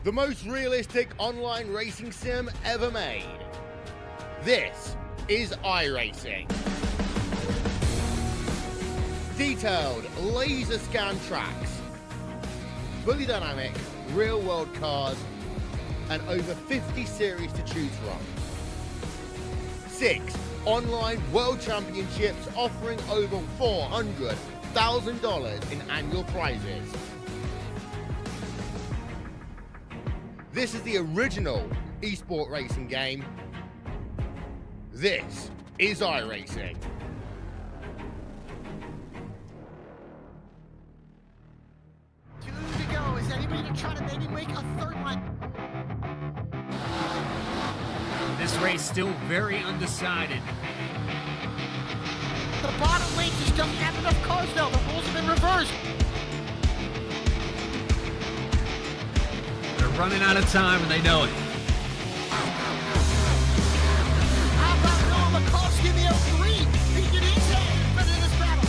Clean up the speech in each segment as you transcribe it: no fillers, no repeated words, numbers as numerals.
the most realistic online racing sim ever made. This is iRacing. Detailed laser scan tracks, fully dynamic real world cars, and over 50 series to choose from. 6 online world championships offering over $400,000 in annual prizes. This is the original esport racing game. This is iRacing. 2 to go. Is anybody to try to maybe make a third one? This race still very undecided. The bottom lane just doesn't have enough cars now. The rules have been reversed. They're running out of time and they know it. How about Noah Mikulski in the 03? He can easily fit in this battle.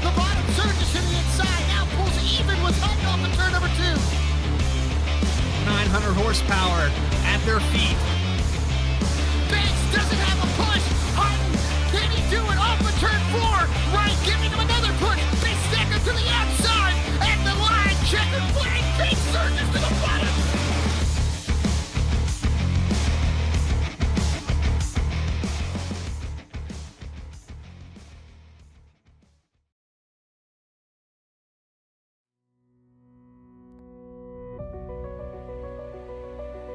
The bottom surges to the inside. Now pulls even with Hutton off the turn number 2. 900 horsepower at their feet. Banks doesn't have a push. Hutton, can he do it off of turn 4? Right, giving him another push. They stack him to the outside. And the line, checkered flag, pink surges to the bottom.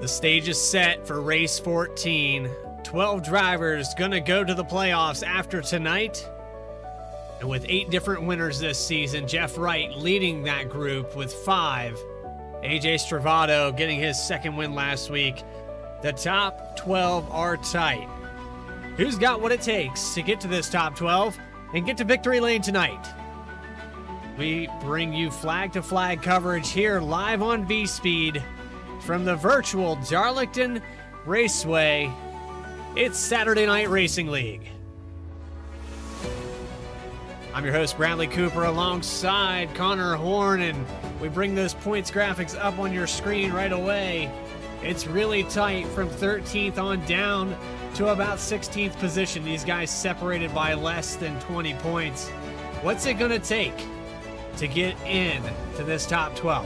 The stage is set for race 14. 12 drivers gonna go to the playoffs after tonight. And with 8 different winners this season, Jeff Wright leading that group with 5. AJ Stravato getting his second win last week. The top 12 are tight. Who's got what it takes to get to this top 12 and get to victory lane tonight? We bring you flag-to-flag coverage here live on V-Speed from the virtual Darlington Raceway. It's Saturday Night Racing League. I'm your host, Bradley Cooper, alongside Connor Horn, and we bring those points graphics up on your screen right away. It's really tight from 13th on down to about 16th position. These guys separated by less than 20 points. What's it going to take to get in to this top 12?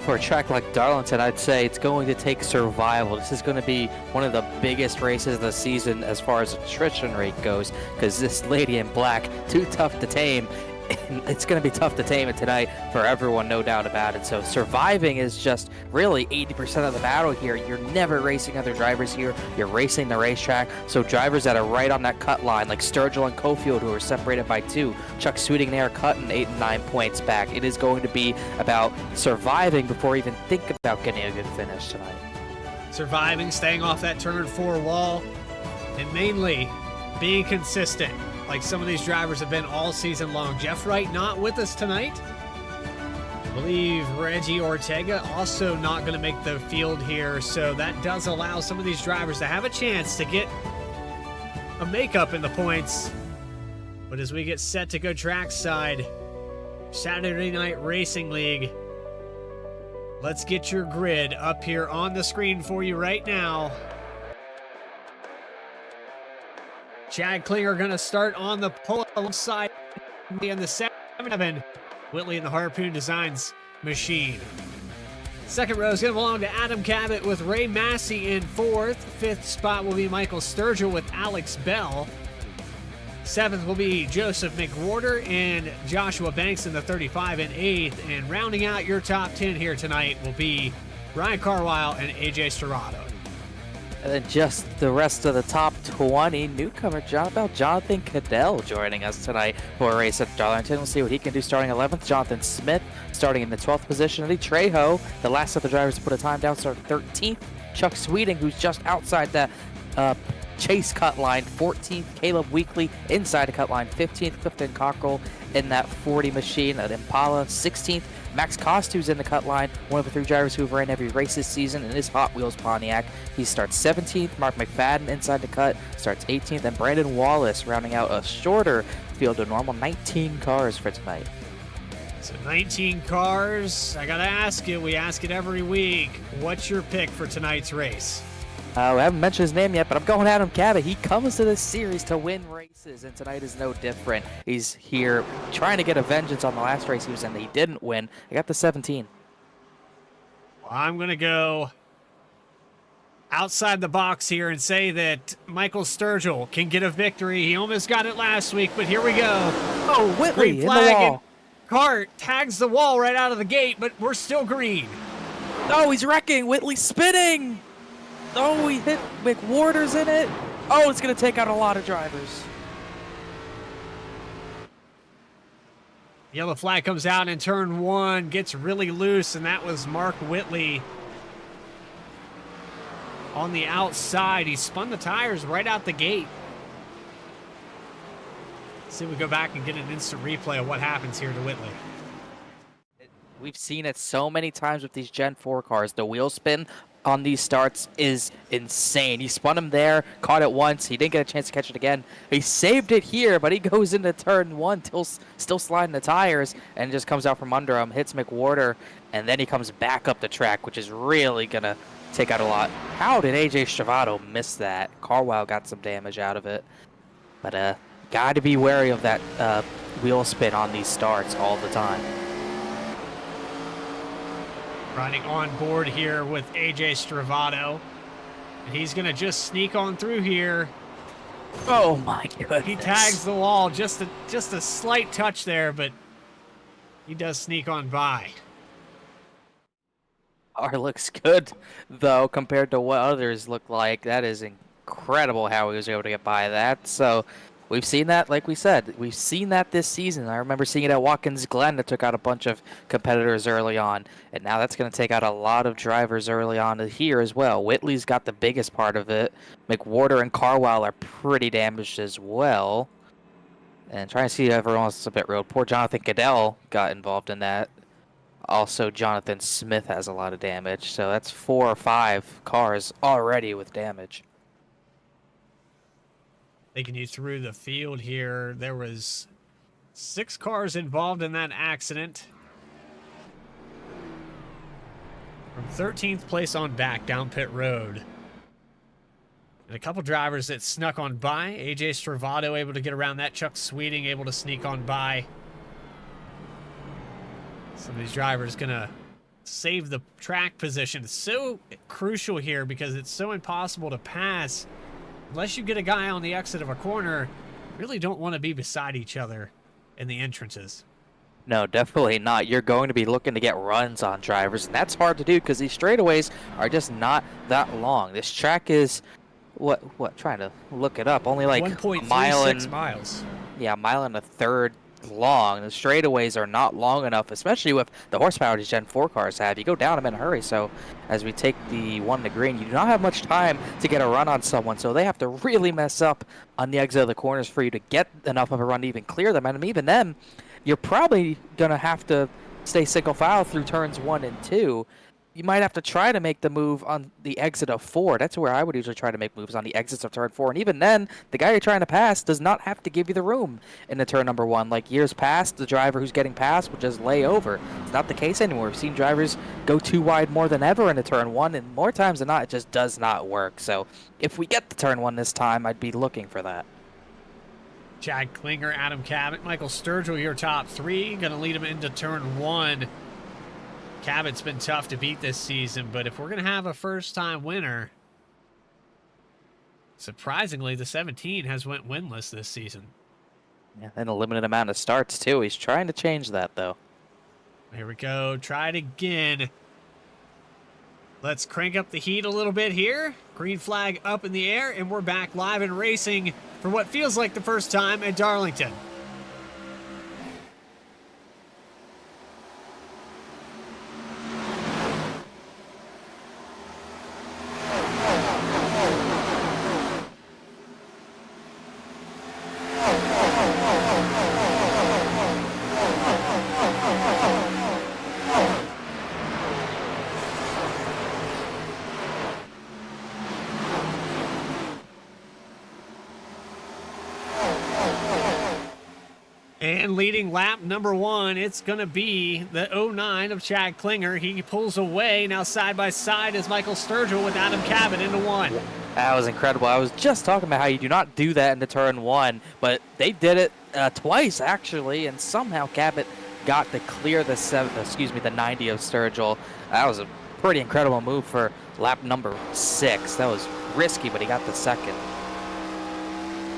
For a track like Darlington, I'd say it's going to take survival. This is going to be one of the biggest races of the season as far as attrition rate goes, because this lady in black, too tough to tame. It's going to be tough to tame it tonight for everyone, no doubt about it. So surviving is just really 80% of the battle here. You're never racing other drivers here. You're racing the racetrack. So drivers that are right on that cut line, like Sturgill and Cofield, who are separated by 2. Chuck Sweeting there cutting 8 and 9 points back. It is going to be about surviving before even think about getting a good finish tonight. Surviving, staying off that turn 4 wall, and mainly being consistent, like some of these drivers have been all season long. Jeff Wright not with us tonight. I believe Reggie Ortega also not going to make the field here, so that does allow some of these drivers to have a chance to get a makeup in the points. But as we get set to go trackside, Saturday Night Racing League, let's get your grid up here on the screen for you right now. Chad Klinger going to start on the pole alongside in the 7. Whitley in the Harpoon Designs machine. Second row is going to belong to Adam Cabot with Ray Massey in 4th. 5th spot will be Michael Sturgill with Alex Bell. 7th will be Joseph McWhorter and Joshua Banks in the 35 and 8th. And rounding out your top 10 here tonight will be Ryan Carwile and AJ Stravato. And then just the rest of the top 20, newcomer Jonathan Cadell joining us tonight for a race at Darlington. We'll see what he can do starting 11th. Jonathan Smith starting in the 12th position. Lee Trejo, the last of the drivers to put a time down, started 13th. Chuck Sweeting, who's just outside that chase cut line, 14th. Caleb Weekly inside the cut line, 15th. Clifton Cockrell in that 40 machine at Impala, 16th. Max Costu's in the cut line, one of the 3 drivers who've ran every race this season in his Hot Wheels Pontiac. He starts 17th. Mark McFadden inside the cut starts 18th. And Brandon Wallace rounding out a shorter field of normal, 19 cars for tonight. So 19 cars. I gotta ask you, we ask it every week. What's your pick for tonight's race? We haven't mentioned his name yet, but I'm going Adam Cabot. He comes to this series to win races, and tonight is no different. He's here trying to get a vengeance on the last race he was in that he didn't win. I got the 17. Well, I'm going to go outside the box here and say that Michael Sturgill can get a victory. He almost got it last week, but here we go. Oh, Whitley Green in the flag, wall. and Cart tags the wall right out of the gate, but we're still green. Oh, he's wrecking. Whitley spinning. Oh, he hit McWhorter's in it. Oh, it's going to take out a lot of drivers. Yellow flag comes out in turn 1, gets really loose, and that was Mark Whitley on the outside. He spun the tires right out the gate. Let's see if we go back and get an instant replay of what happens here to Whitley. We've seen it so many times with these Gen 4 cars. The wheel spin on these starts is insane. He spun him there, caught it once. He didn't get a chance to catch it again. He saved it here, but he goes into turn 1, still sliding the tires, and just comes out from under him, hits McWhorter, and then he comes back up the track, which is really going to take out a lot. How did AJ Stravato miss that? Carwell got some damage out of it. But got to be wary of that wheel spin on these starts all the time. Riding on board here with AJ Stravato. And he's going to just sneak on through here. Oh my goodness. He tags the wall, just a slight touch there, but he does sneak on by. Car looks good, though, compared to what others look like. That is incredible how he was able to get by that. So we've seen that, like we said, we've seen that this season. I remember seeing it at Watkins Glen that took out a bunch of competitors early on. And now that's going to take out a lot of drivers early on here as well. Whitley's got the biggest part of it. McWhorter and Carwell are pretty damaged as well. And trying to see if everyone else is a bit road. Poor Jonathan Cadell got involved in that. Also, Jonathan Smith has a lot of damage. So that's 4 or 5 cars already with damage. Taking you through the field here, there was 6 cars involved in that accident. From 13th place on back down pit road. And a couple drivers that snuck on by. AJ Stravato able to get around that. Chuck Sweeting able to sneak on by. Some of these drivers gonna save the track position. It's so crucial here because it's so impossible to pass. Unless you get a guy on the exit of a corner, you really don't want to be beside each other in the entrances. No, definitely not. You're going to be looking to get runs on drivers, and that's hard to do because these straightaways are just not that long. This track is, what, trying to look it up, only like 1.36 miles. Yeah, a mile and a third long. The straightaways are not long enough, especially with the horsepower these Gen 4 cars have. You go down them in a hurry, so as we take the one to green, you do not have much time to get a run on someone, so they have to really mess up on the exit of the corners for you to get enough of a run to even clear them, and even then, you're probably going to have to stay single file through turns 1 and 2. You might have to try to make the move on the exit of 4. That's where I would usually try to make moves, on the exits of turn 4. And even then, the guy you're trying to pass does not have to give you the room in the turn number 1. Like years past, the driver who's getting passed would just lay over. It's not the case anymore. We've seen drivers go too wide more than ever in the turn 1, and more times than not, it just does not work. So if we get the turn 1 this time, I'd be looking for that. Chad Klinger, Adam Cabot, Michael Sturgill, your top 3. Going to lead him into turn 1. Cabot's been tough to beat this season, but if we're going to have a first-time winner, surprisingly, the 17 has went winless this season. Yeah, and a limited amount of starts, too. He's trying to change that, though. Here we go. Try it again. Let's crank up the heat a little bit here. Green flag up in the air, and we're back live and racing for what feels like the first time at Darlington. And leading lap number 1, it's going to be the 09 of Chad Klinger. He pulls away. Now side by side is Michael Sturgill with Adam Cabot into 1. That was incredible. I was just talking about how you do not do that into turn 1, but they did it twice actually, and somehow Cabot got to clear the 90 of Sturgill. That was a pretty incredible move for lap number 6. That was risky, but he got the second.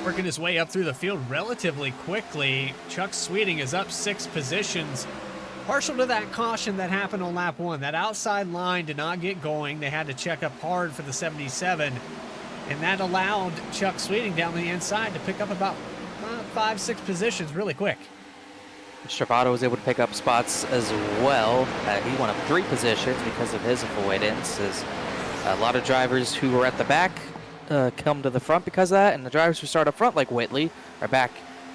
Working his way up through the field relatively quickly. Chuck Sweeting is up 6 positions. Partial to that caution that happened on lap 1. That outside line did not get going. They had to check up hard for the 77. And that allowed Chuck Sweeting down the inside to pick up about 5-6 positions really quick. Stravato was able to pick up spots as well. He won up 3 positions because of his avoidance. As a lot of drivers who were at the back come to the front because of that, and the drivers who start up front, like Whitley, are back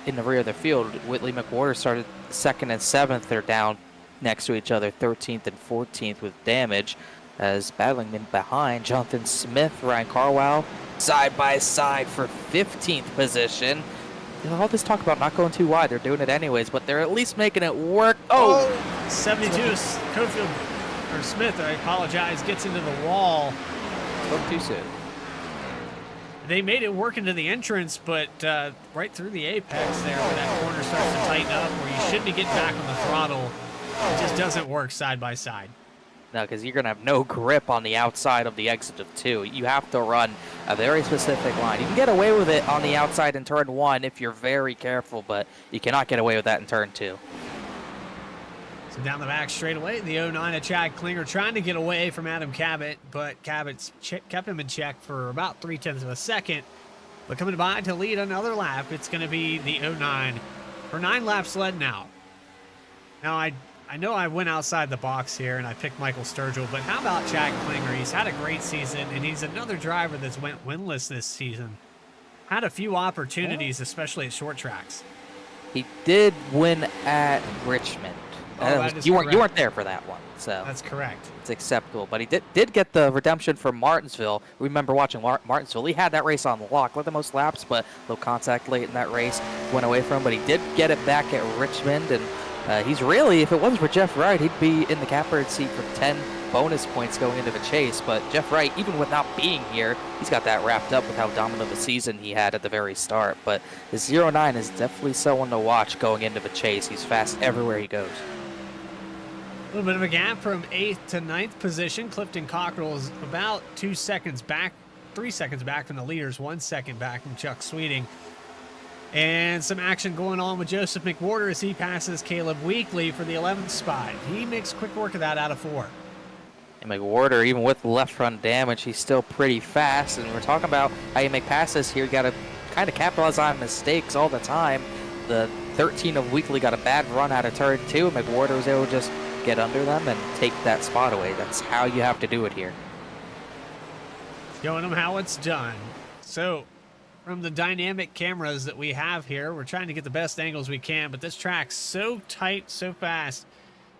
in the rear of the field. Whitley McWhorter started 2nd and 7th. They're down next to each other, 13th and 14th with damage. As battling in behind, Jonathan Smith, Ryan Carwell, side by side for 15th position. You know, all this talk about not going too wide, they're doing it anyways, but they're at least making it work. 72, Cofield, or Smith, I apologize, gets into the wall. Spoke too soon. They made it work into the entrance, but right through the apex there where that corner starts to tighten up, where you should be getting back on the throttle, it just doesn't work side by side. No, because you're going to have no grip on the outside of the exit of 2. You have to run a very specific line. You can get away with it on the outside in turn 1 if you're very careful, but you cannot get away with that in turn 2. So down the back straight away, the 09 of Chad Klinger trying to get away from Adam Cabot, but Cabot's kept him in check for about 0.3 of a second. But coming by to lead another lap, it's going to be the 09 for 9 laps led now. Now, I know I went outside the box here and I picked Michael Sturgill, but how about Chad Klinger? He's had a great season, and he's another driver that's went winless this season. Had a few opportunities, especially at short tracks. He did win at Richmond. You weren't there for that one, so that's correct. It's acceptable, but he did get the redemption from Martinsville. Remember watching Martinsville? He had that race on lock, led the most laps, but a little contact late in that race went away from him. But he did get it back at Richmond, and he's really, if it wasn't for Jeff Wright, he'd be in the catbird seat for 10 bonus points going into the chase. But Jeff Wright, even with not being here, he's got that wrapped up with how dominant of a season he had at the very start. But the 09 is definitely someone to watch going into the chase. He's fast everywhere he goes. A little bit of a gap from 8th to 9th position. Clifton Cockrell is about 2 seconds back, 3 seconds back from the leaders, 1 second back from Chuck Sweeting. And some action going on with Joseph McWhorter as he passes Caleb Weekly for the 11th spot. He makes quick work of that out of 4. And McWhorter, even with left front damage, he's still pretty fast. And we're talking about how you make passes here. You got to kind of capitalize on mistakes all the time. The 13 of Weekly got a bad run out of turn 2, and McWhorter was able to just get under them and take that spot away. That's how you have to do it here. Showing them how it's done. So, from the dynamic cameras that we have here, we're trying to get the best angles we can, but this track's so tight, so fast,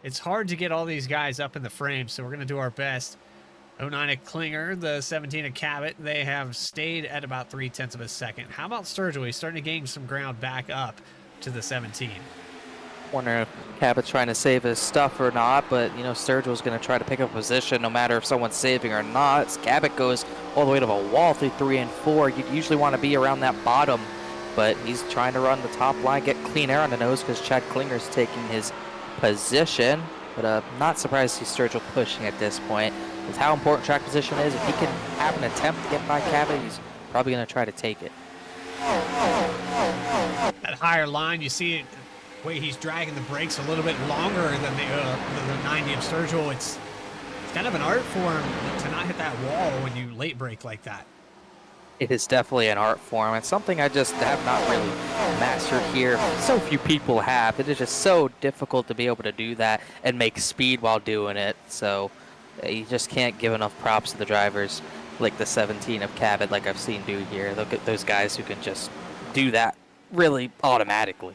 it's hard to get all these guys up in the frame, so we're going to do our best. 09 of Klinger, the 17 of Cabot, they have stayed at about 0.3 of a second. How about Sturgill? He's starting to gain some ground back up to the 17. Wonder if Cabot's trying to save his stuff or not, but you know, Sturgill's going to try to pick up a position no matter if someone's saving or not. As Cabot goes all the way to the wall through 3 and 4. You usually want to be around that bottom, but he's trying to run the top line, get clean air on the nose because Chad Klinger's taking his position. But not surprised to see Sturgill pushing at this point. With how important track position is, if he can have an attempt to get by Cabot, he's probably going to try to take it. That higher line, you see it. Way he's dragging the brakes a little bit longer than the 90 of Sturgill. It's kind of an art form to not hit that wall when you late brake like that. It is definitely an art form. It's something I just have not really mastered here. So few people have. It is just so difficult to be able to do that and make speed while doing it. So you just can't give enough props to the drivers like the 17 of Cabot, like I've seen do here. Look at those guys who can just do that really automatically.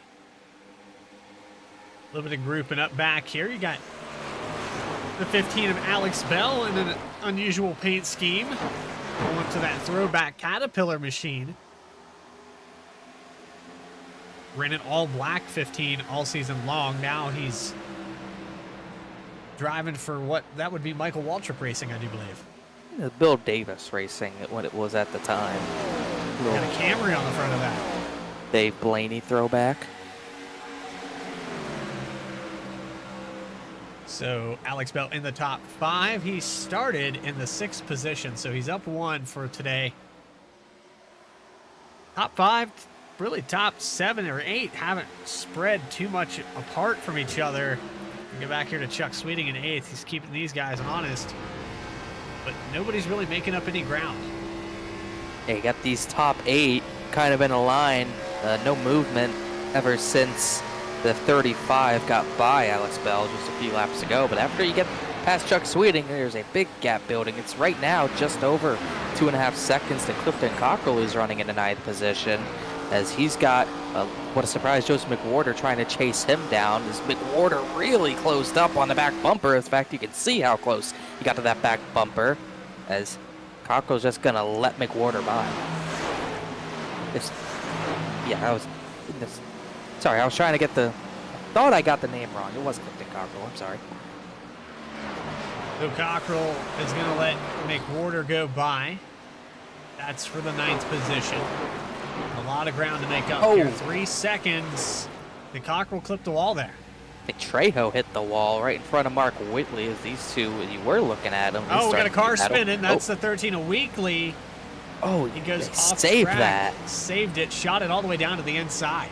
A little bit of grouping up back here. You got the 15 of Alex Bell in an unusual paint scheme. Going to that throwback Caterpillar machine. ran an all black 15 all season long. Now he's driving for what that would be Michael Waltrip Racing, I do believe. Bill Davis Racing, what it was at the time. Got a Camry on the front of that. Dave Blaney throwback. So Alex Bell in the top 5. He started in the 6th position, so he's up 1 for today. Top 5, really top 7 or 8 haven't spread too much apart from each other. We go back here to Chuck Sweeting in 8th. He's keeping these guys honest, but nobody's really making up any ground. Yeah, you got these top 8 kind of in a line. No movement ever since the 35 got by Alex Bell just a few laps ago. But after you get past Chuck Sweeting, there's a big gap building. It's right now just over 2.5 seconds to Clifton Cockrell, who's running in the 9th position, as he's got, what a surprise, Joseph McWhorter trying to chase him down. As McWhorter really closed up on the back bumper. In fact, you can see how close he got to that back bumper, as Cockrell's just going to let McWhorter by. Sorry, I was trying to get I thought I got the name wrong. It was Clifton Cockrell, I'm sorry. So Cockrell is going to let McWhorter go by. That's for the 9th position. A lot of ground to make up here. 3 seconds. The Cockrell clipped the wall there. I think Trejo hit the wall right in front of Mark Whitley as these two, you were looking at him. Oh, we got a car spinning. That's the 13 a weekly. Oh, he goes off saved track, that. Saved it, shot it all the way down to the inside.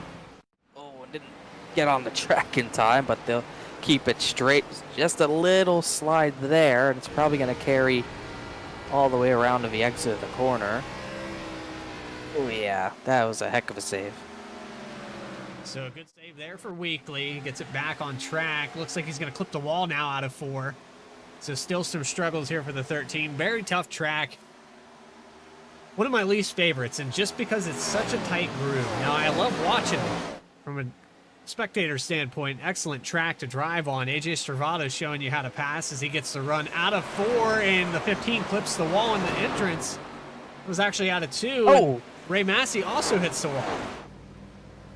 Oh, and didn't get on the track in time, but they'll keep it straight. Just a little slide there, and it's probably going to carry all the way around to the exit of the corner. Oh, yeah, that was a heck of a save. So a good save there for Weekly. Gets it back on track. Looks like he's going to clip the wall now out of 4. So still some struggles here for the 13. Very tough track. One of my least favorites, and just because it's such a tight groove. Now, I love watching it from a spectator standpoint. Excellent track to drive on. AJ Stravado showing you how to pass as he gets to run out of 4, and the 15 clips the wall in the entrance. It was actually out of 2. Oh! Ray Massey also hits the wall.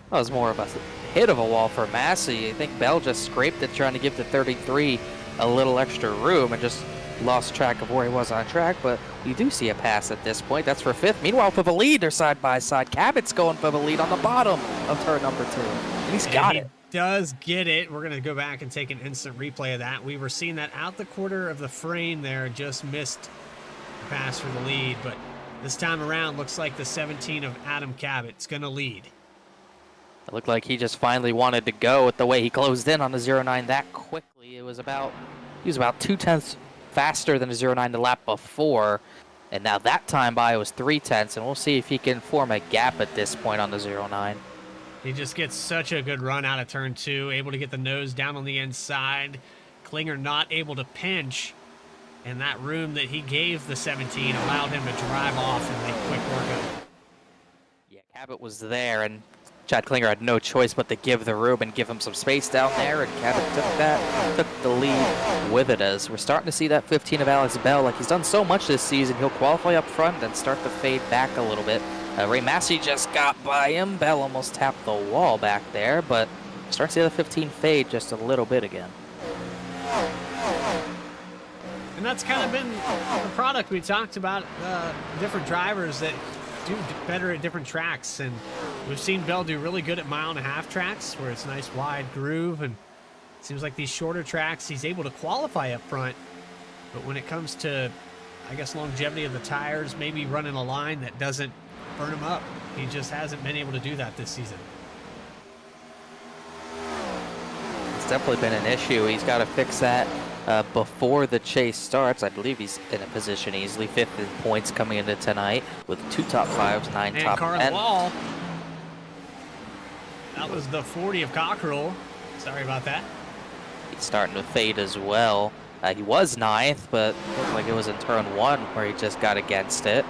That was more of a hit of a wall for Massey. I think Bell just scraped it trying to give the 33 a little extra room and just lost track of where he was on track, but you do see a pass at this point. That's for 5th. Meanwhile, for the lead, they're side by side. Cabot's going for the lead on the bottom of turn number 2. And he's got it. He does get it. We're going to go back and take an instant replay of that. We were seeing that out the quarter of the frame there. Just missed the pass for the lead, but this time around, looks like the 17 of Adam Cabot's going to lead. It looked like he just finally wanted to go with the way he closed in on the 09 that quickly. He was about 2/10 faster than the 09 the lap before, and now that time by was 3/10, and we'll see if he can form a gap at this point on the 09. He just gets such a good run out of turn 2, able to get the nose down on the inside. Klinger not able to pinch, and that room that he gave the 17 allowed him to drive off and make quick work of it. Yeah, Cabot was there, and Chad Klinger had no choice but to give the room and give him some space down there, and Cabot took the lead with it, as we're starting to see that 15 of Alex Bell. Like he's done so much this season, he'll qualify up front and start to fade back a little bit. Ray Massey just got by him. Bell almost tapped the wall back there, but starting to see the 15 fade just a little bit again. And that's kind of been the product we talked about, different drivers that do better at different tracks, and we've seen Bell do really good at 1.5-mile tracks where it's a nice wide groove, and it seems like these shorter tracks he's able to qualify up front, but when it comes to, I guess, longevity of the tires, maybe running a line that doesn't burn him up, he just hasn't been able to do that this season. It's definitely been an issue. He's got to fix that before the chase starts. I believe he's in a position easily 5th in points coming into tonight with 2 top 5s, 9 and top 10. Wall. That was the 40 of Cockrell. Sorry about that. He's starting to fade as well. He was 9th, but looked like it was in turn 1 where he just got against it.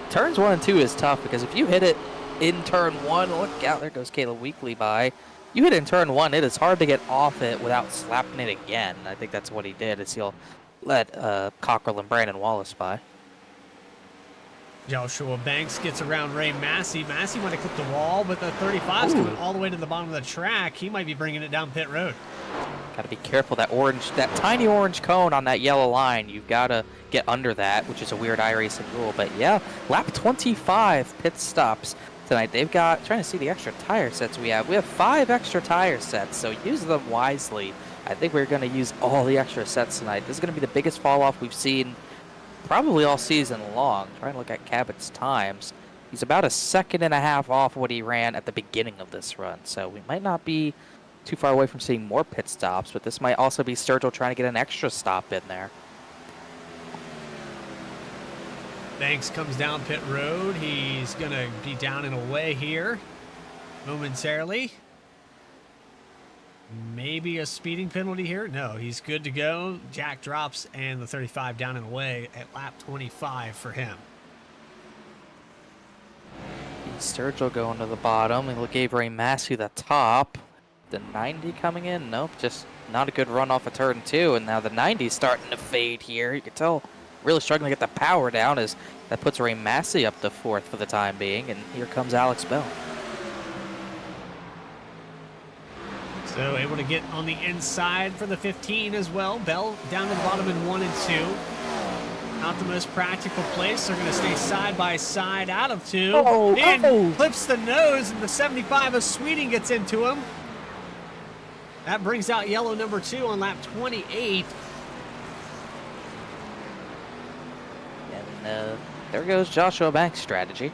Turns 1 and 2 is tough because if you hit it in turn 1, look out, there goes Caleb Weekly by. You hit it in turn 1, it is hard to get off it without slapping it again. I think that's what he did, is he'll let Cockrell and Brandon Wallace by. Joshua Banks gets around Ray Massey. Massey might have clipped the wall, but the 35's coming all the way to the bottom of the track. He might be bringing it down pit road. Got to be careful. That tiny orange cone on that yellow line, you've got to get under that, which is a weird iRacing rule. But yeah, lap 25 pit stops tonight. They've got, trying to see the extra tire sets we have. We have 5 extra tire sets, so use them wisely. I think we're going to use all the extra sets tonight. This is going to be the biggest fall off we've seen probably all season long. Trying to look at Cabot's times. He's about 1.5 seconds off what he ran at the beginning of this run, so we might not be too far away from seeing more pit stops, but this might also be Sturgill trying to get an extra stop in there. Banks comes down pit road. He's going to be down and away here momentarily. Maybe a speeding penalty here. No, he's good to go. Jack drops and the 35 down and away at lap 25 for him. Sturgill going to the bottom, and we gave Ray Massey the top. The 90 coming in? Nope, just not a good run off of turn 2, and now the 90's starting to fade here. You can tell really struggling to get the power down as that puts Ray Massey up to 4th for the time being, and here comes Alex Bell. So able to get on the inside for the 15 as well. Bell down to the bottom in 1 and 2. Not the most practical place. They're going to stay side by side out of 2. And clips the nose, and the 75 of Sweeting gets into him. That brings out yellow number 2 on lap 28. And there goes Joshua Banks' strategy.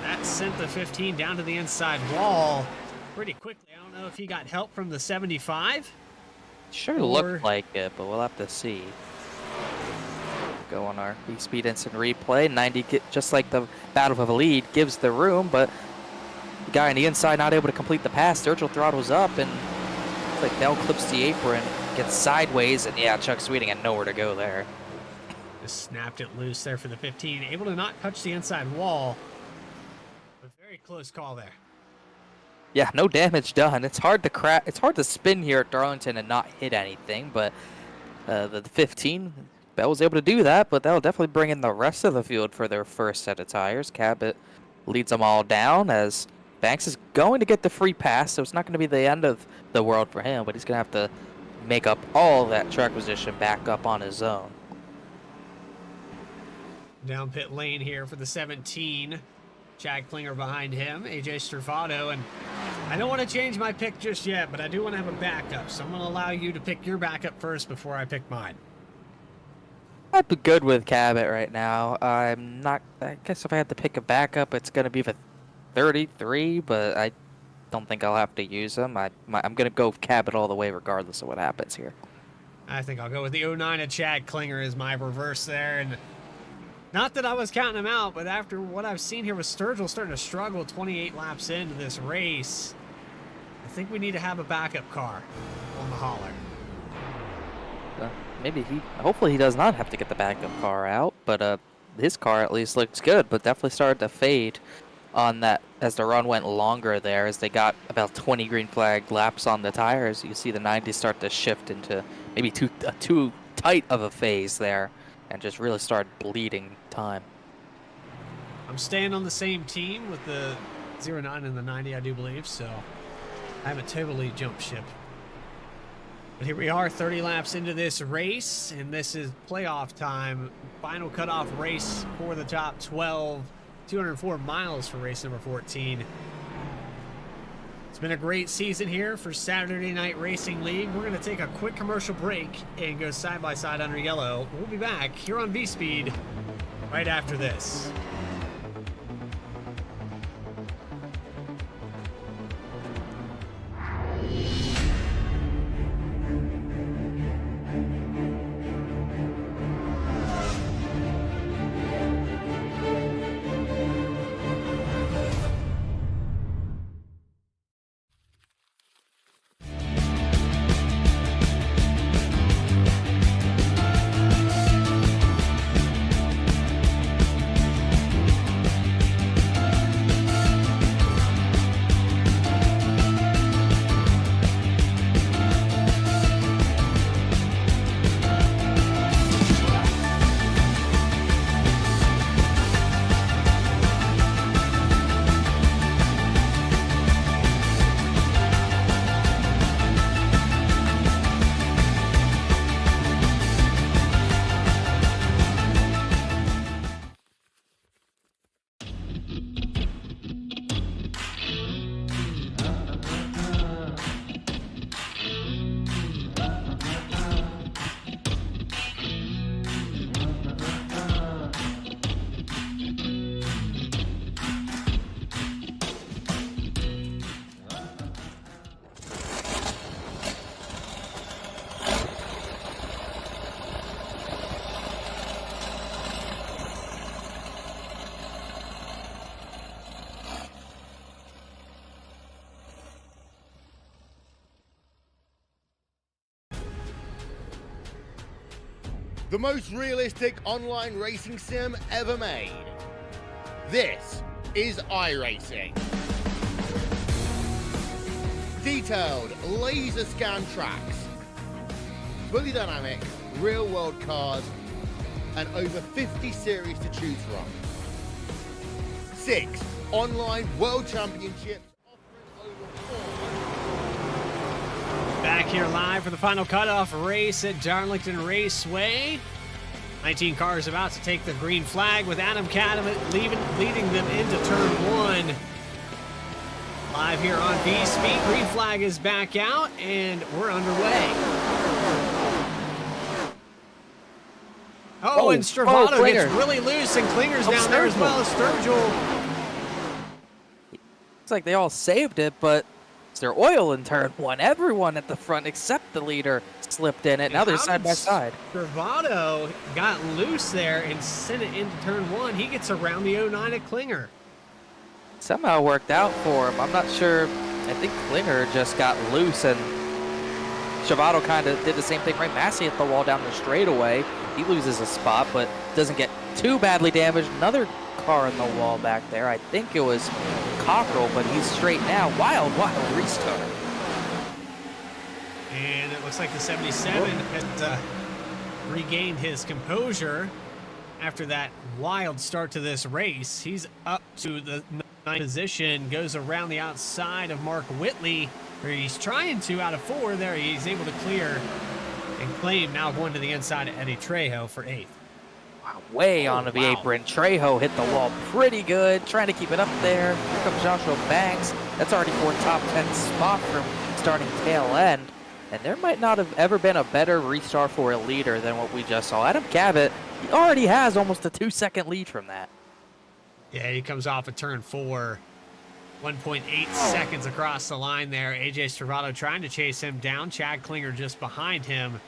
That sent the 15 down to the inside wall pretty quickly. I don't know if he got help from the 75. Sure looked like it, but we'll have to see. Go on our V-Speed instant replay. 90, just like the Battle of the Lead, gives the room, but the guy on the inside not able to complete the pass. Sturgill throttles up, and it's like Bell clips the apron, gets sideways, and yeah, Chuck Sweeting had nowhere to go there. Just snapped it loose there for the 15. Able to not touch the inside wall. But very close call there. Yeah, no damage done. It's hard to It's hard to spin here at Darlington and not hit anything, but the 15, Bell was able to do that, but that'll definitely bring in the rest of the field for their first set of tires. Cabot leads them all down as Banks is going to get the free pass, so it's not going to be the end of the world for him, but he's going to have to make up all that track position back up on his own. Down pit lane here for the 17. Chad Klinger behind him, AJ Stravato, and I don't want to change my pick just yet, but I do want to have a backup, so I'm going to allow you to pick your backup first before I pick mine. I'd be good with Cabot right now. I guess if I had to pick a backup, it's going to be the 33, but I don't think I'll have to use him. I'm going to go with Cabot all the way regardless of what happens here. I think I'll go with the 09 of Chad Klinger as my reverse there, and not that I was counting him out, but after what I've seen here with Sturgill starting to struggle 28 laps into this race, I think we need to have a backup car on the hauler. Hopefully he does not have to get the backup car out, but his car at least looks good, but definitely started to fade on that as the run went longer there, as they got about 20 green flag laps on the tires. You see the 90s start to shift into maybe too tight of a phase there and just really start bleeding time. I'm staying on the same team with the 09 and the 90, I do believe, so I haven't totally jumped ship. But here we are, 30 laps into this race, and this is playoff time. Final cutoff race for the top 12. 204 miles for race number 14. It's been a great season here for Saturday Night Racing League. We're going to take a quick commercial break and go side by side under yellow. We'll be back here on V-Speed right after this. the most realistic online racing sim ever made. This is iRacing. Detailed laser scan tracks, fully dynamic real world cars, and over 50 series to choose from. 6 online world championships offering over 4. Back here live for the final cutoff race at Darlington Raceway. 19 cars about to take the green flag with Adam Cadam leading them into turn 1. Live here on V-Speed, green flag is back out and we're underway. Oh, and Stravado gets really loose and Klinger's down there as well as Sturgill. It's like they all saved it, but it's their oil in turn 1. Everyone at the front except the leader slipped in it. And now they're side by side. Stravado got loose there and sent it into turn 1. He gets around the 09 at Klinger. Somehow worked out for him. I'm not sure. I think Klinger just got loose and Stravado kind of did the same thing. Right, Massey hit the wall down the straightaway. He loses a spot, but doesn't get too badly damaged. Another car in the wall back there. I think it was Cockrell, but he's straight now. Wild restart. And it looks like the 77 has regained his composure after that wild start to this race. He's up to the 9th position, goes around the outside of Mark Whitley, where he's trying to out of 4 there. He's able to clear and claim, now going to the inside of Eddie Trejo for 8th. Wow, way onto the apron. Trejo hit the wall pretty good, trying to keep it up there. Here comes Joshua Banks. That's already for a top 10 spot from starting tail end. And there might not have ever been a better restart for a leader than what we just saw. Adam Cabot, he already has almost a 2-second lead from that. Yeah, he comes off of turn 4. 1.8 seconds across the line there. AJ Stravado trying to chase him down. Chad Klinger just behind him.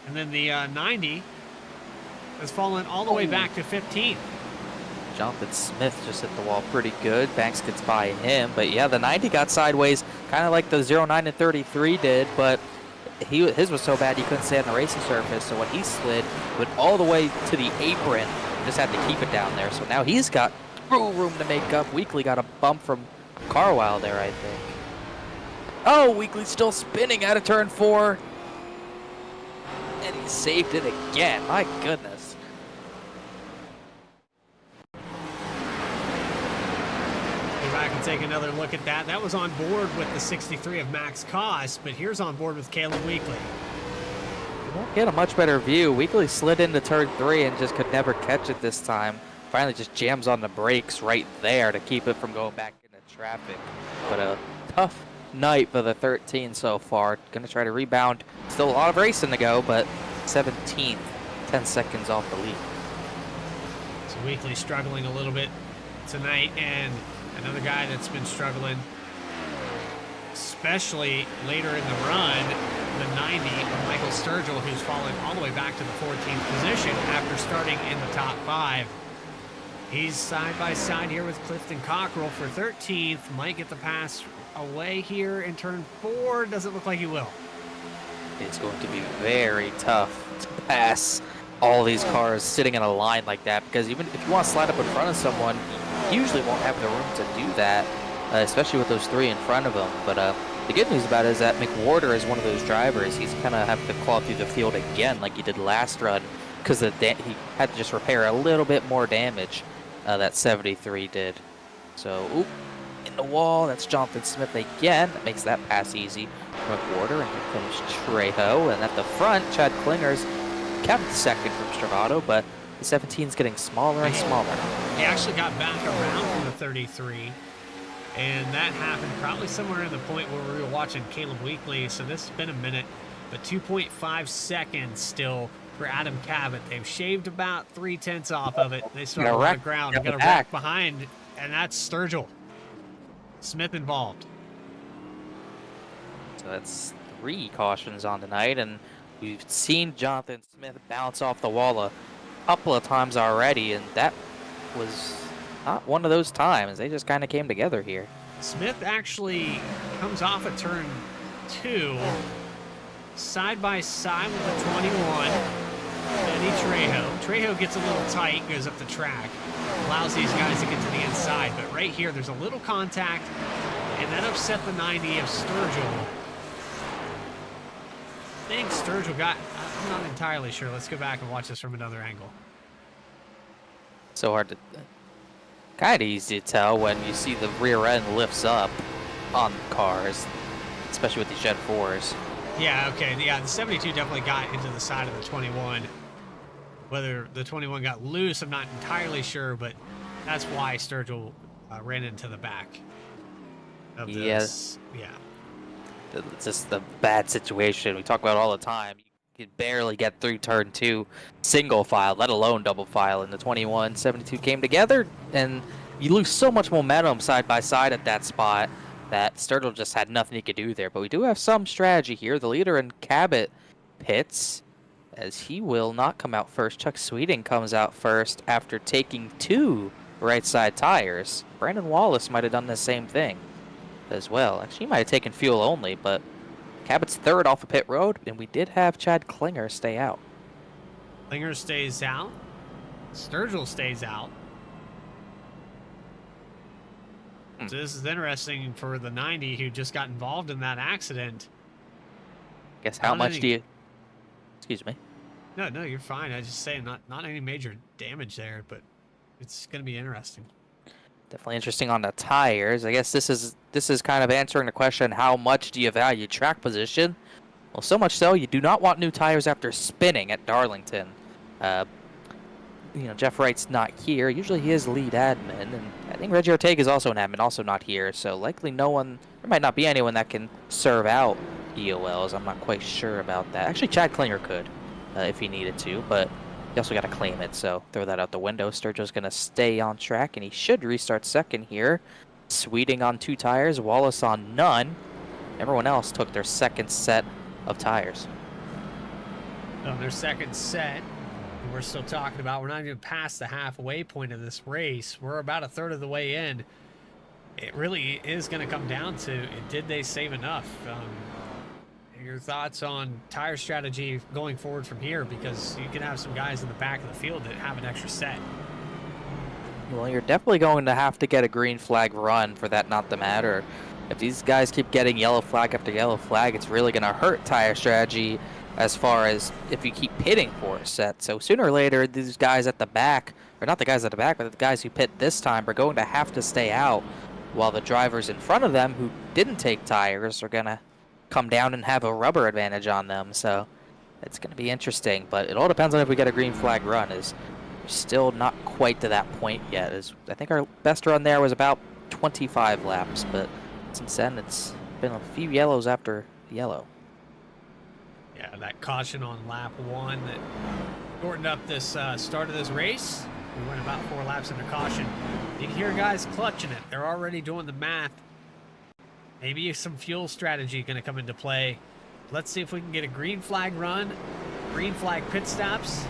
And then the 90 has fallen all the way back to 15th. Jonathan Smith just hit the wall pretty good. Banks gets by him. But yeah, the 90 got sideways, kind of like the 09 and 33 did, but his was so bad he couldn't stay on the racing surface. So when he slid, went all the way to the apron, just had to keep it down there. So now he's got room to make up. Weekly got a bump from Carwile there, I think. Oh, Weekly's still spinning out of turn 4. And he saved it again. My goodness. Go back and take another look at that. That was on board with the 63 of Max Koss, but here's on board with Caleb Weekly. You won't get a much better view. Weekly slid into turn 3 and just could never catch it this time. Finally just jams on the brakes right there to keep it from going back into traffic. But a tough night for the 13 so far. Gonna try to rebound. Still a lot of racing to go, but 17th, 10 seconds off the lead. So Weekly struggling a little bit tonight, and another guy that's been struggling, especially later in the run, the 90 of Michael Sturgill, who's fallen all the way back to the 14th position after starting in the top 5. He's side by side here with Clifton Cockrell for 13th. Might get the pass away here in turn 4. Doesn't look like he will. It's going to be very tough to pass all these cars sitting in a line like that, because even if you want to slide up in front of someone, you usually won't have the room to do that, especially with those 3 in front of him. But the good news about it is that McWhorter is one of those drivers. He's kind of have to claw through the field again like he did last run, because he had to just repair a little bit more damage that 73 did. So, oop, in the wall, that's Jonathan Smith again. That makes that pass easy from McWhorter, and here comes Trejo. And at the front, Chad Klinger's kept second from Stravado, but the 17's getting smaller and smaller. He actually got back around from the 33, and that happened probably somewhere in the point where we were watching Caleb Weekly, so this has been a minute, but 2.5 seconds still for Adam Cabot. They've shaved about 0.3 off of it. They started on the ground, got a rack behind, and that's Sturgill. Smith involved. So that's 3 cautions on tonight, and we've seen Jonathan Smith bounce off the wall a couple of times already, and that was not one of those times. They just kind of came together here. Smith actually comes off a turn 2 side by side with the 21. Eddie Trejo. Trejo gets a little tight, goes up the track, allows these guys to get to the inside. But right here, there's a little contact, and that upset the 90 of Sturgill. I think Sturgill got, I'm not entirely sure. Let's go back and watch this from another angle. So hard to, kind of easy to tell when you see the rear end lifts up on cars, especially with these Gen 4s. Yeah, okay. Yeah, the 72 definitely got into the side of the 21. Whether the 21 got loose, I'm not entirely sure, but that's why Sturgill ran into the back of this. Yes. Yeah. It's just the bad situation we talk about all the time. You could barely get through turn 2 single file, let alone double file, and the 21 72 came together, and you lose so much momentum side by side at that spot that Sturgill just had nothing he could do there. But we do have some strategy here. The leader in Cabot pits, as he will not come out first. Chuck Sweeting comes out first after taking 2 right side tires. Brandon Wallace might have done the same thing as well. Actually, he might have taken fuel only, but Cabot's third off of pit road, and we did have Chad Klinger stay out. Klinger stays out. Sturgill stays out. So this is interesting for the 90 who just got involved in that accident. Guess how much do you... Excuse me. No, you're fine. I was just saying not any major damage there, but it's going to be interesting. Definitely interesting on the tires. I guess this is kind of answering the question, how much do you value track position? Well, so much so, you do not want new tires after spinning at Darlington. Jeff Wright's not here. Usually he is lead admin, and I think Reggie Ortega is also an admin, also not here. So likely there might not be anyone that can serve out EOLs. I'm not quite sure about that. Actually, Chad Klinger could, if he needed to, but he also got to claim it, so throw that out the window. Sturgill's going to stay on track, and he should restart second here. Sweeting on 2 tires, Wallace on none. Everyone else took their second set of tires. On their second set, we're still talking about, we're not even past the halfway point of this race. We're about a third of the way in. It really is going to come down to, did they save enough? Your thoughts on tire strategy going forward from here, because you can have some guys in the back of the field that have an extra set. Well, you're definitely going to have to get a green flag run for that not to matter. If these guys keep getting yellow flag after yellow flag, it's really going to hurt tire strategy as far as if you keep pitting for a set. So sooner or later, these guys at the back, or not the guys at the back, but the guys who pit this time are going to have to stay out, while the drivers in front of them who didn't take tires are going to come down and have a rubber advantage on them. So it's going to be interesting, but it all depends on if we get a green flag run. We're still not quite to that point yet. I think our best run there was about 25 laps, but since then it's been a few yellows after yellow. Yeah, that caution on lap 1 that shortened up this start of this race. We went about 4 laps into caution. You can hear guys clutching it. They're already doing the math. Maybe some fuel strategy going to come into play. Let's see if we can get a green flag run, green flag pit stops.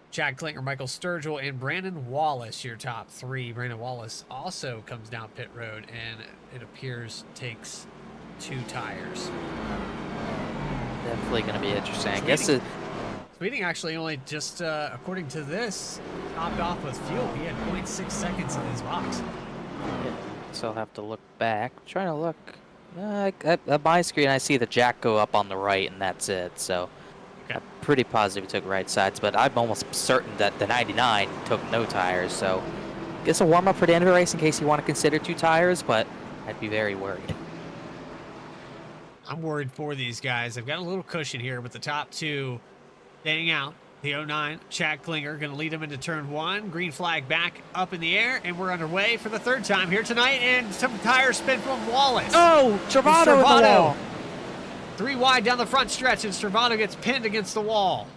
Chad Klinger, Michael Sturgill, and Brandon Wallace, your top 3. Brandon Wallace also comes down pit road and it appears takes 2 tires. Definitely going to be interesting. Sweeting, I guess Sweeting actually only just, according to this, topped off with fuel. He had 0.6 seconds in his box. Yeah, so I'll have to look back. I'm trying to look. At my screen, I see the jack go up on the right, and that's it. So okay. I'm pretty positive he took right sides, but I'm almost certain that the 99 took no tires. So I guess a warm-up for the end of the race in case you want to consider 2 tires, but I'd be very worried. I'm worried for these guys. I've got a little cushion here with the top 2 staying out. The 09, Chad Klinger, going to lead him into turn 1. Green flag back up in the air, and we're underway for the 3rd time here tonight. And some tire spin from Wallace. Oh, Travato in the wall. 3 wide down the front stretch, and Travato gets pinned against the wall.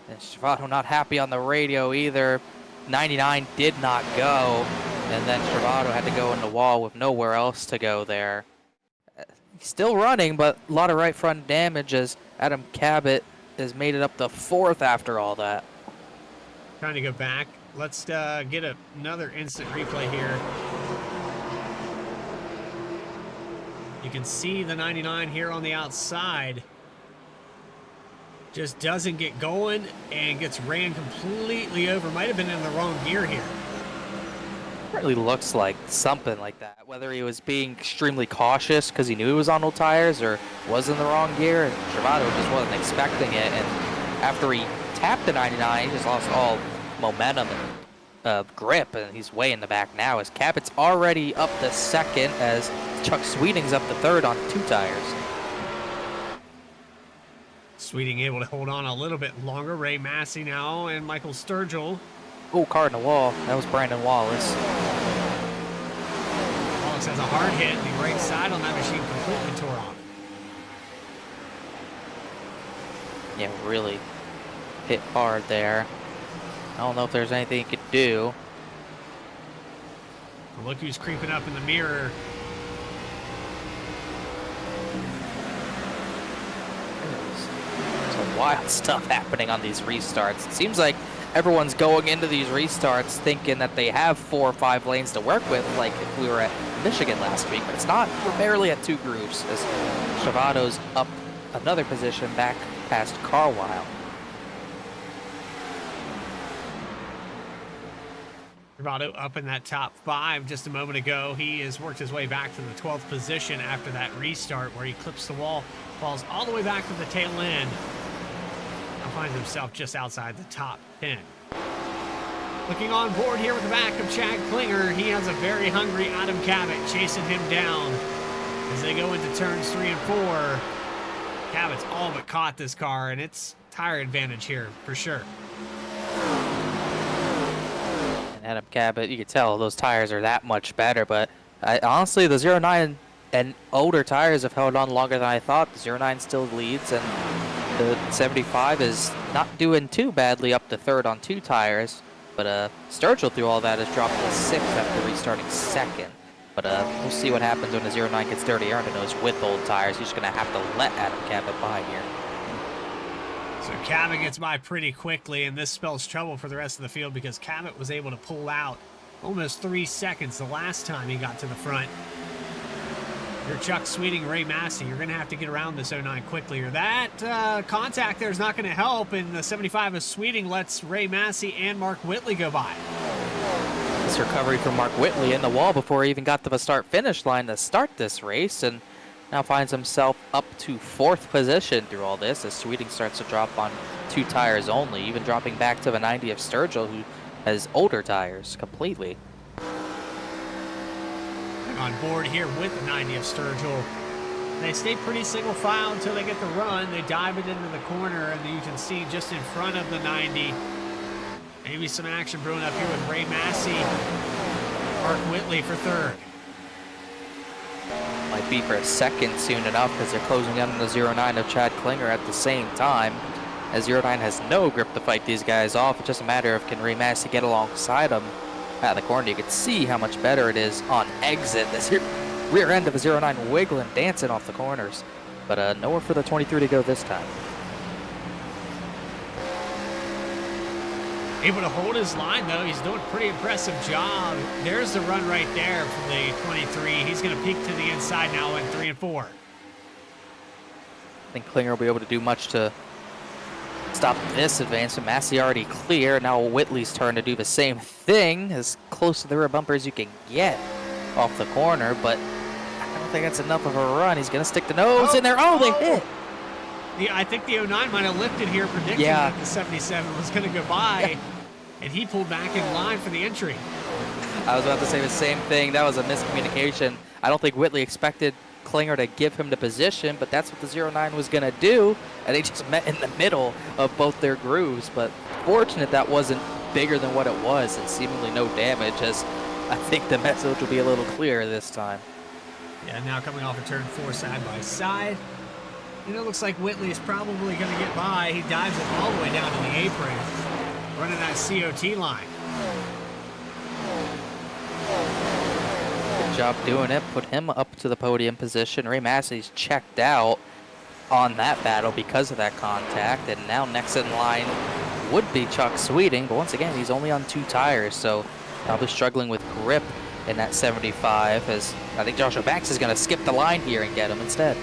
And Travato not happy on the radio either. 99 did not go, and then Travato had to go in the wall with nowhere else to go there. He's still running, but a lot of right front damage as Adam Cabot has made it up to 4th after all that. Trying to go back. Let's get another instant replay here. You can see the 99 here on the outside. Just doesn't get going and gets ran completely over. Might have been in the wrong gear here. Really looks like something like that. Whether he was being extremely cautious because he knew he was on old tires or was in the wrong gear, and Travato just wasn't expecting it. And after he tapped the 99, he just lost all momentum and grip, and he's way in the back now. As Cabot's already up to second, as Chuck Sweeting's up to third on 2 tires. Sweeting able to hold on a little bit longer. Ray Massey now and Michael Sturgill. Oh, car in the wall. That was Brandon Wallace. Wallace has a hard hit. The right side on that machine completely tore off. Yeah, really hit hard there. I don't know if there's anything he could do. Look who's creeping up in the mirror. Some wild stuff happening on these restarts. It seems like everyone's going into these restarts thinking that they have 4 or 5 lanes to work with, like if we were at Michigan last week, but it's not. We're barely at 2 grooves as Travato's up another position back past Carlisle. Travato up in that top 5 just a moment ago. He has worked his way back to the 12th position after that restart where he clips the wall, falls all the way back to the tail end, and finds himself just outside the top 10. Looking on board here with the back of Chad Klinger, he has a very hungry Adam Cabot chasing him down as they go into turns 3 and 4. Cabot's all but caught this car, and it's tire advantage here for sure. Adam Cabot, you can tell those tires are that much better, but honestly, the 09 and older tires have held on longer than I thought. The 09 still leads, and the 75 is not doing too badly up to third on 2 tires, but Sturgill through all that has dropped to 6th after restarting 2nd. But we'll see what happens when the 09 gets dirty. Aaron knows with old tires, he's just going to have to let Adam Cabot by here. So Cabot gets by pretty quickly, and this spells trouble for the rest of the field because Cabot was able to pull out almost 3 seconds the last time he got to the front. You're Chuck Sweeting, Ray Massey. You're going to have to get around this 09 quickly, or that contact there is not going to help, and the 75 of Sweeting lets Ray Massey and Mark Whitley go by. This recovery from Mark Whitley in the wall before he even got to the start-finish line to start this race, and now finds himself up to 4th position through all this as Sweeting starts to drop on 2 tires only, even dropping back to the 90 of Sturgill, who has older tires completely. On board here with the 90 of Sturgill. They stay pretty single file until they get the run. They dive it into the corner, and you can see just in front of the 90. Maybe some action brewing up here with Ray Massey, Mark Whitley for 3rd. Might be for a 2nd soon enough because they're closing in on the 09 of Chad Klinger at the same time. As 09 has no grip to fight these guys off. It's just a matter of can Ray Massey get alongside them at the corner. You can see how much better it is on exit. This rear end of the 09 wiggling, dancing off the corners. But nowhere for the 23 to go this time. Able to hold his line, though. He's doing a pretty impressive job. There's the run right there from the 23. He's going to peek to the inside now in 3 and 4. I think Klinger will be able to do much to stop this advance. And Massey already clear. Now Whitley's turn to do the same thing. As close to the rear bumper as you can get off the corner. But I don't think that's enough of a run. He's going to stick the nose in there. Oh, they hit. I think the 09 might have lifted here, predicting that the 77 was going to go by. And he pulled back in line for the entry. I was about to say the same thing. That was a miscommunication. I don't think Whitley expected Klinger to give him the position, but that's what the 09 was going to do. And they just met in the middle of both their grooves. But fortunate that wasn't bigger than what it was and seemingly no damage, as I think the message will be a little clearer this time. Yeah, now coming off of turn 4 side by side. And it looks like Whitley is probably going to get by. He dives it all the way down to the apron, running that COT line. Good job doing it. Put him up to the podium position. Ray Massey's checked out on that battle because of that contact. And now next in line would be Chuck Sweeting. But once again, he's only on 2 tires, so probably struggling with grip in that 75, as I think Joshua Banks is going to skip the line here and get him instead.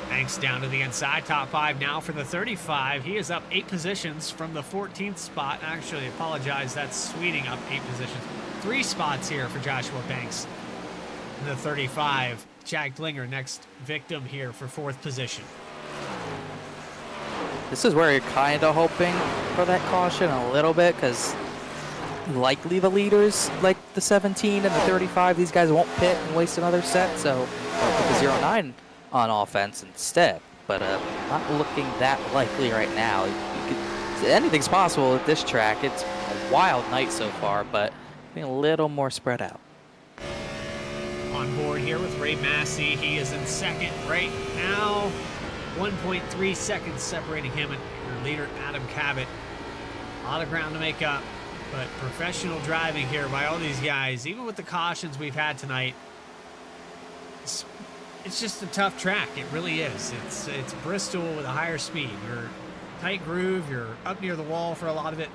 Banks down to the inside, top 5 now for the 35. He is up 8 positions from the 14th spot. Actually, apologize, that's Sweeting up 8 positions. 3 spots here for Joshua Banks in the 35. Jack Klinger, next victim here for 4th position. This is where you're kind of hoping for that caution a little bit, because likely the leaders, like the 17 and the 35, these guys won't pit and waste another set, so put the 09 on offense instead. But not looking that likely right now. Anything's possible at this track. It's a wild night so far, but a little more spread out. On board here with Ray Massey. He is in second right now. 1.3 seconds separating him and your leader, Adam Cabot. A lot of ground to make up, but professional driving here by all these guys. Even with the cautions we've had tonight, it's just a tough track. It really is. It's Bristol with a higher speed. You're tight groove. You're up near the wall for a lot of it.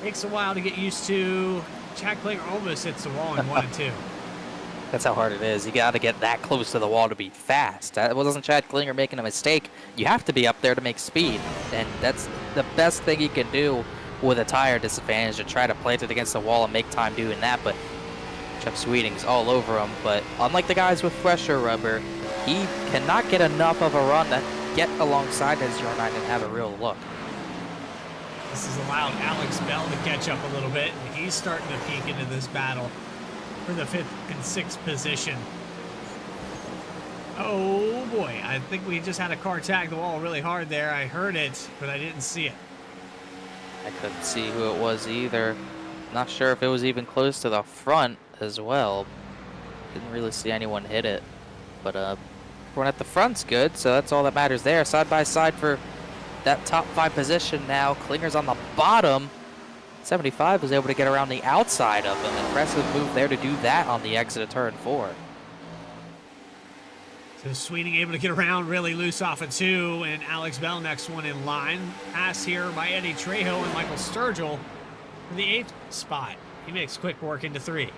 Takes a while to get used to. Jack Klinger almost hits the wall in 1 and 2. That's how hard it is. You got to get that close to the wall to be fast. That wasn't Chad Klinger making a mistake. You have to be up there to make speed, and that's the best thing you can do with a tire disadvantage, to try to plant it against the wall and make time doing that. But Jeff Sweeting's all over him. But unlike the guys with fresher rubber, he cannot get enough of a run to get alongside his 09 and have a real look. This has allowed Alex Bell to catch up a little bit, and he's starting to peek into this battle for the 5th and 6th position. Oh boy, I think we just had a car tag the wall really hard there. I heard it, but I didn't see it. I couldn't see who it was either. Not sure if it was even close to the front as well. Didn't really see anyone hit it. But everyone at the front's good, so that's all that matters there. Side by side for that top 5 position now. Klinger's on the bottom. 75 was able to get around the outside of him. Impressive move there to do that on the exit of turn 4. So Sweeting able to get around really loose off of 2, and Alex Bell next one in line. Pass here by Eddie Trejo and Michael Sturgill for the 8th spot. He makes quick work into 3.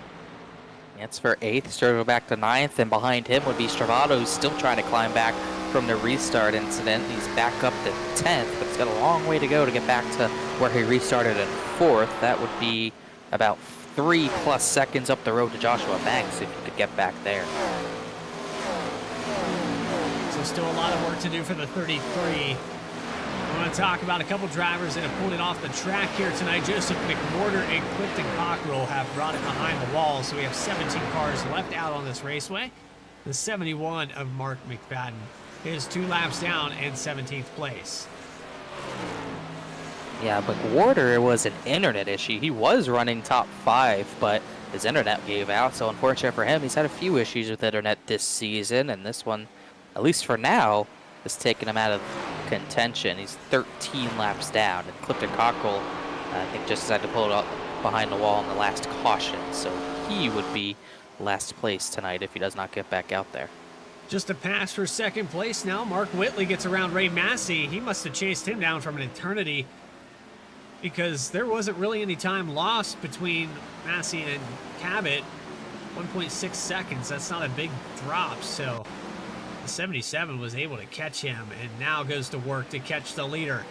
That's for 8th. Sturgill back to 9th, and behind him would be Stravato, who's still trying to climb back from the restart incident. He's back up to 10th, but he's got a long way to go to get back to where he restarted in 4th. That would be about 3+ seconds up the road to Joshua Banks if you could get back there. So still a lot of work to do for the 33. I want to talk about a couple drivers that have pulled it off the track here tonight. Joseph McWhorter and Clifton Cockrell have brought it behind the wall, so we have 17 cars left out on this raceway. The 71 of Mark McFadden is 2 laps down in 17th place. Yeah, but Warder was an internet issue. He was running top 5, but his internet gave out, so unfortunate for him. He's had a few issues with internet this season, and this one, at least for now, has taken him out of contention. He's 13 laps down, and Clifton Cockrell, I think, just decided to pull it up behind the wall in the last caution, so he would be last place tonight if he does not get back out there. Just a pass for 2nd place now. Mark Whitley gets around Ray Massey. He must have chased him down from an eternity, because there wasn't really any time lost between Massey and Cabot. 1.6 seconds. That's not a big drop, so the 77 was able to catch him and now goes to work to catch the leader.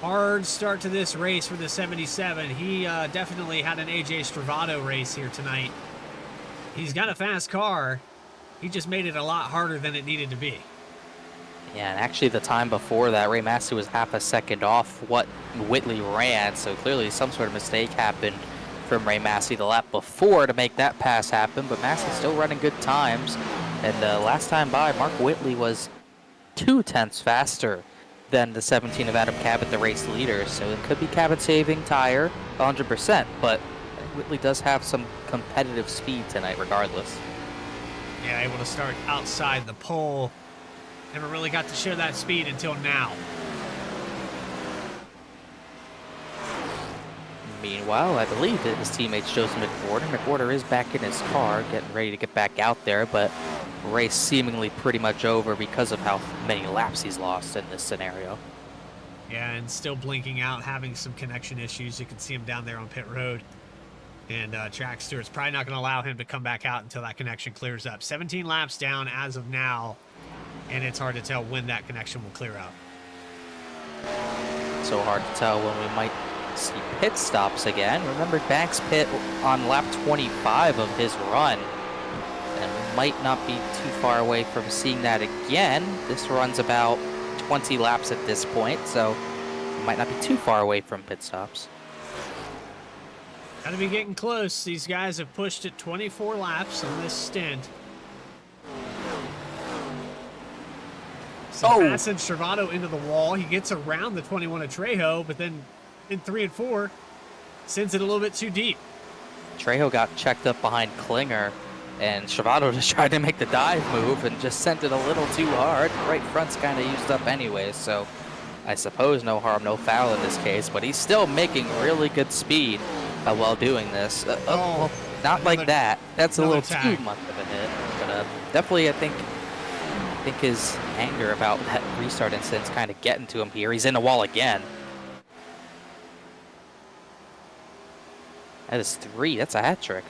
Hard start to this race for the 77. He definitely had an AJ Stravato race here tonight. He's got a fast car. He just made it a lot harder than it needed to be. Yeah, and actually the time before that, Ray Massey was half a second off what Whitley ran, so clearly some sort of mistake happened from Ray Massey the lap before to make that pass happen, but Massey's still running good times. And last time by, Mark Whitley was 0.2 faster than the 17 of Adam Cabot, the race leader, so it could be Cabot saving tire 100%, but Whitley does have some competitive speed tonight regardless. Yeah, able to start outside the pole. Never really got to show that speed until now. Meanwhile, I believe that his teammates Joseph McWhorter. McWhorter is back in his car, getting ready to get back out there, but race seemingly pretty much over because of how many laps he's lost in this scenario. Yeah, and still blinking out, having some connection issues. You can see him down there on pit road. And track steward's probably not going to allow him to come back out until that connection clears up. 17 laps down as of now, and it's hard to tell when that connection will clear up. So hard to tell when we might see pit stops again. Remember, Banks pit on lap 25 of his run, and we might not be too far away from seeing that again. This run's about 20 laps at this point, so we might not be too far away from pit stops. Gotta be getting close. These guys have pushed it 24 laps in this stint. So passing Servato into the wall. He gets around the 21 of Trejo, but then in 3 and 4, sends it a little bit too deep. Trejo got checked up behind Klinger, and Servato just tried to make the dive move and just sent it a little too hard. Right front's kind of used up anyway, so I suppose no harm, no foul in this case, but he's still making really good speed while doing this. Well, not like that. That's a little too much of a hit, but definitely I think his anger about that restart incident's kind of getting to him here. He's in the wall again. That is 3. That's a hat trick.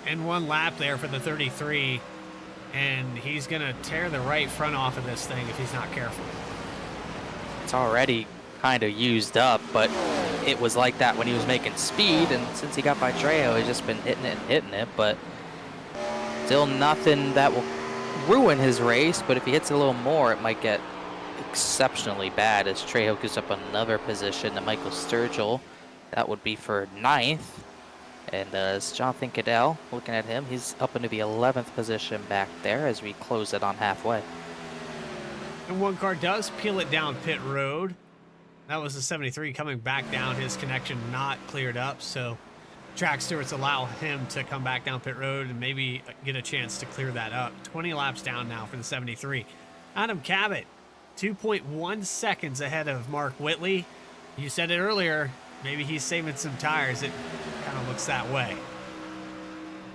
And 1 lap there for the 33, and he's going to tear the right front off of this thing if he's not careful. It's already kind of used up, but it was like that when he was making speed, and since he got by Trejo, he's just been hitting it, but still nothing that will ruin his race, but if he hits it a little more, it might get exceptionally bad as Trejo gives up another position to Michael Sturgill. That would be for 9th. And as Jonathan Cadell, looking at him, he's up into the 11th position back there as we close it on halfway. And one car does peel it down pit road. That was the 73 coming back down, his connection not cleared up, so track stewards allow him to come back down pit road and maybe get a chance to clear that up. 20 laps down now for the 73. Adam Cabot, 2.1 seconds ahead of Mark Whitley. You said it earlier, maybe he's saving some tires. It kind of looks that way.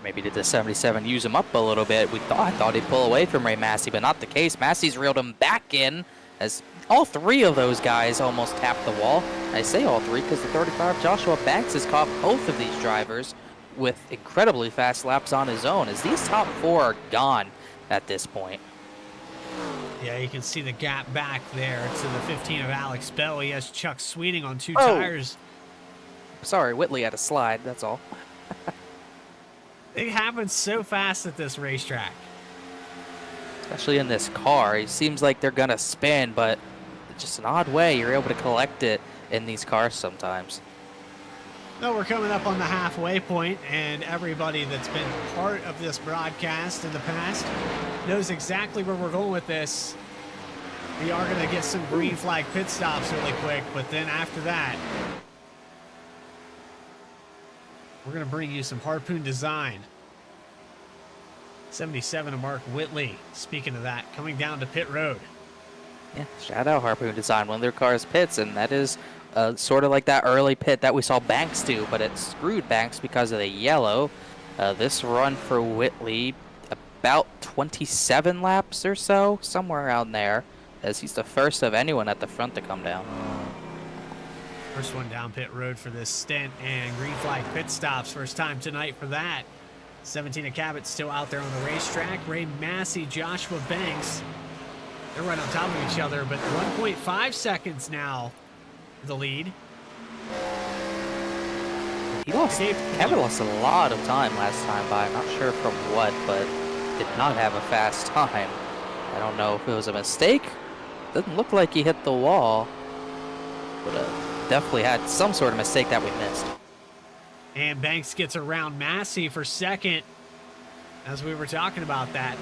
Maybe did the 77 use him up a little bit? I thought he'd pull away from Ray Massey, but not the case. Massey's reeled him back in as all 3 of those guys almost tapped the wall. I say all 3 because the 35 Joshua Banks has caught both of these drivers with incredibly fast laps on his own, as these top 4 are gone at this point. Yeah, you can see the gap back there to the 15 of Alex Bell. He has Chuck Sweeting on 2 tires. Sorry, Whitley had a slide, that's all. It happens so fast at this racetrack. Especially in this car. It seems like they're going to spin, but just an odd way you're able to collect it in these cars sometimes. No, we're coming up on the halfway point, and everybody that's been part of this broadcast in the past knows exactly where we're going with this. We are going to get some green flag pit stops really quick, but then after that, we're going to bring you some Harpoon design. 77 of Mark Whitley, speaking of that, coming down to pit road. Yeah, shout out Harpoon Design. One of their cars pits, and that is sort of like that early pit that we saw Banks do, but it screwed Banks because of the yellow. This run for Whitley, about 27 laps or so, somewhere around there, as he's the first of anyone at the front to come down. First one down pit road for this stint, and green flag pit stops. First time tonight for that. 17 of Cabot still out there on the racetrack. Ray Massey, Joshua Banks, they're right on top of each other, but 1.5 seconds now the lead. Cabot lost a lot of time last time by, I'm not sure from what, but did not have a fast time. I don't know if it was a mistake. Doesn't look like he hit the wall, but definitely had some sort of mistake that we missed. And Banks gets around Massey for second, as we were talking about that.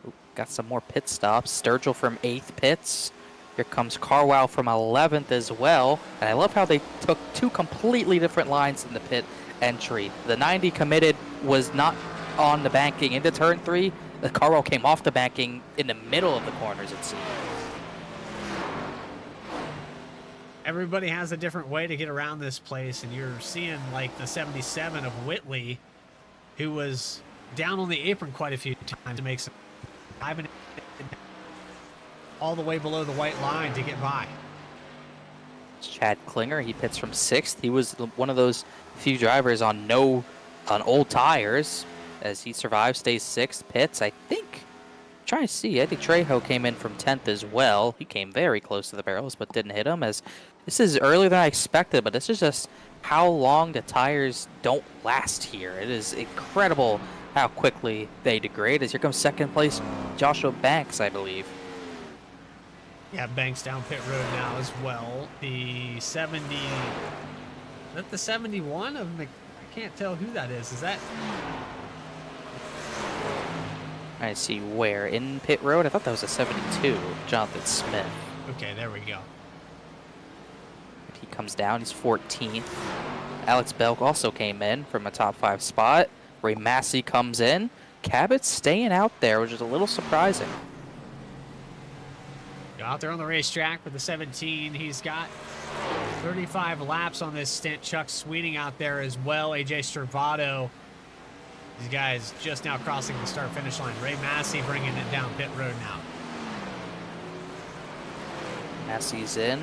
Ooh, got some more pit stops. Sturgill from 8th pits. Here comes Carwell from 11th as well. And I love how they took 2 completely different lines in the pit entry. The 90 committed was not on the banking into turn 3. The Carwell came off the banking in the middle of the corners, it seemed. Everybody has a different way to get around this place, and you're seeing like the 77 of Whitley, who was down on the apron quite a few times to make some diving all the way below the white line to get by. Chad Klinger, he pits from 6th. He was one of those few drivers on old tires as he survives, stays 6th, pits. I think, trying to see, I think Trejo came in from 10th as well. He came very close to the barrels but didn't hit him, as this is earlier than I expected, but this is just how long the tires don't last here. It is incredible how quickly they degrade, as here comes 2nd place Joshua Banks, I believe. Yeah, Banks down pit road now as well. The 70, is that the 71 of I can't tell who that is. Is that? I see where in pit road. I thought that was a 72, Jonathan Smith. Okay, there we go. He comes down. He's 14th. Alex Belk also came in from a top 5 spot. Ray Massey comes in. Cabot's staying out there, which is a little surprising. Out there on the racetrack with the 17. He's got 35 laps on this stint. Chuck Sweeting out there as well. AJ Stravado. These guys just now crossing the start-finish line. Ray Massey bringing it down pit road now. Massey's in.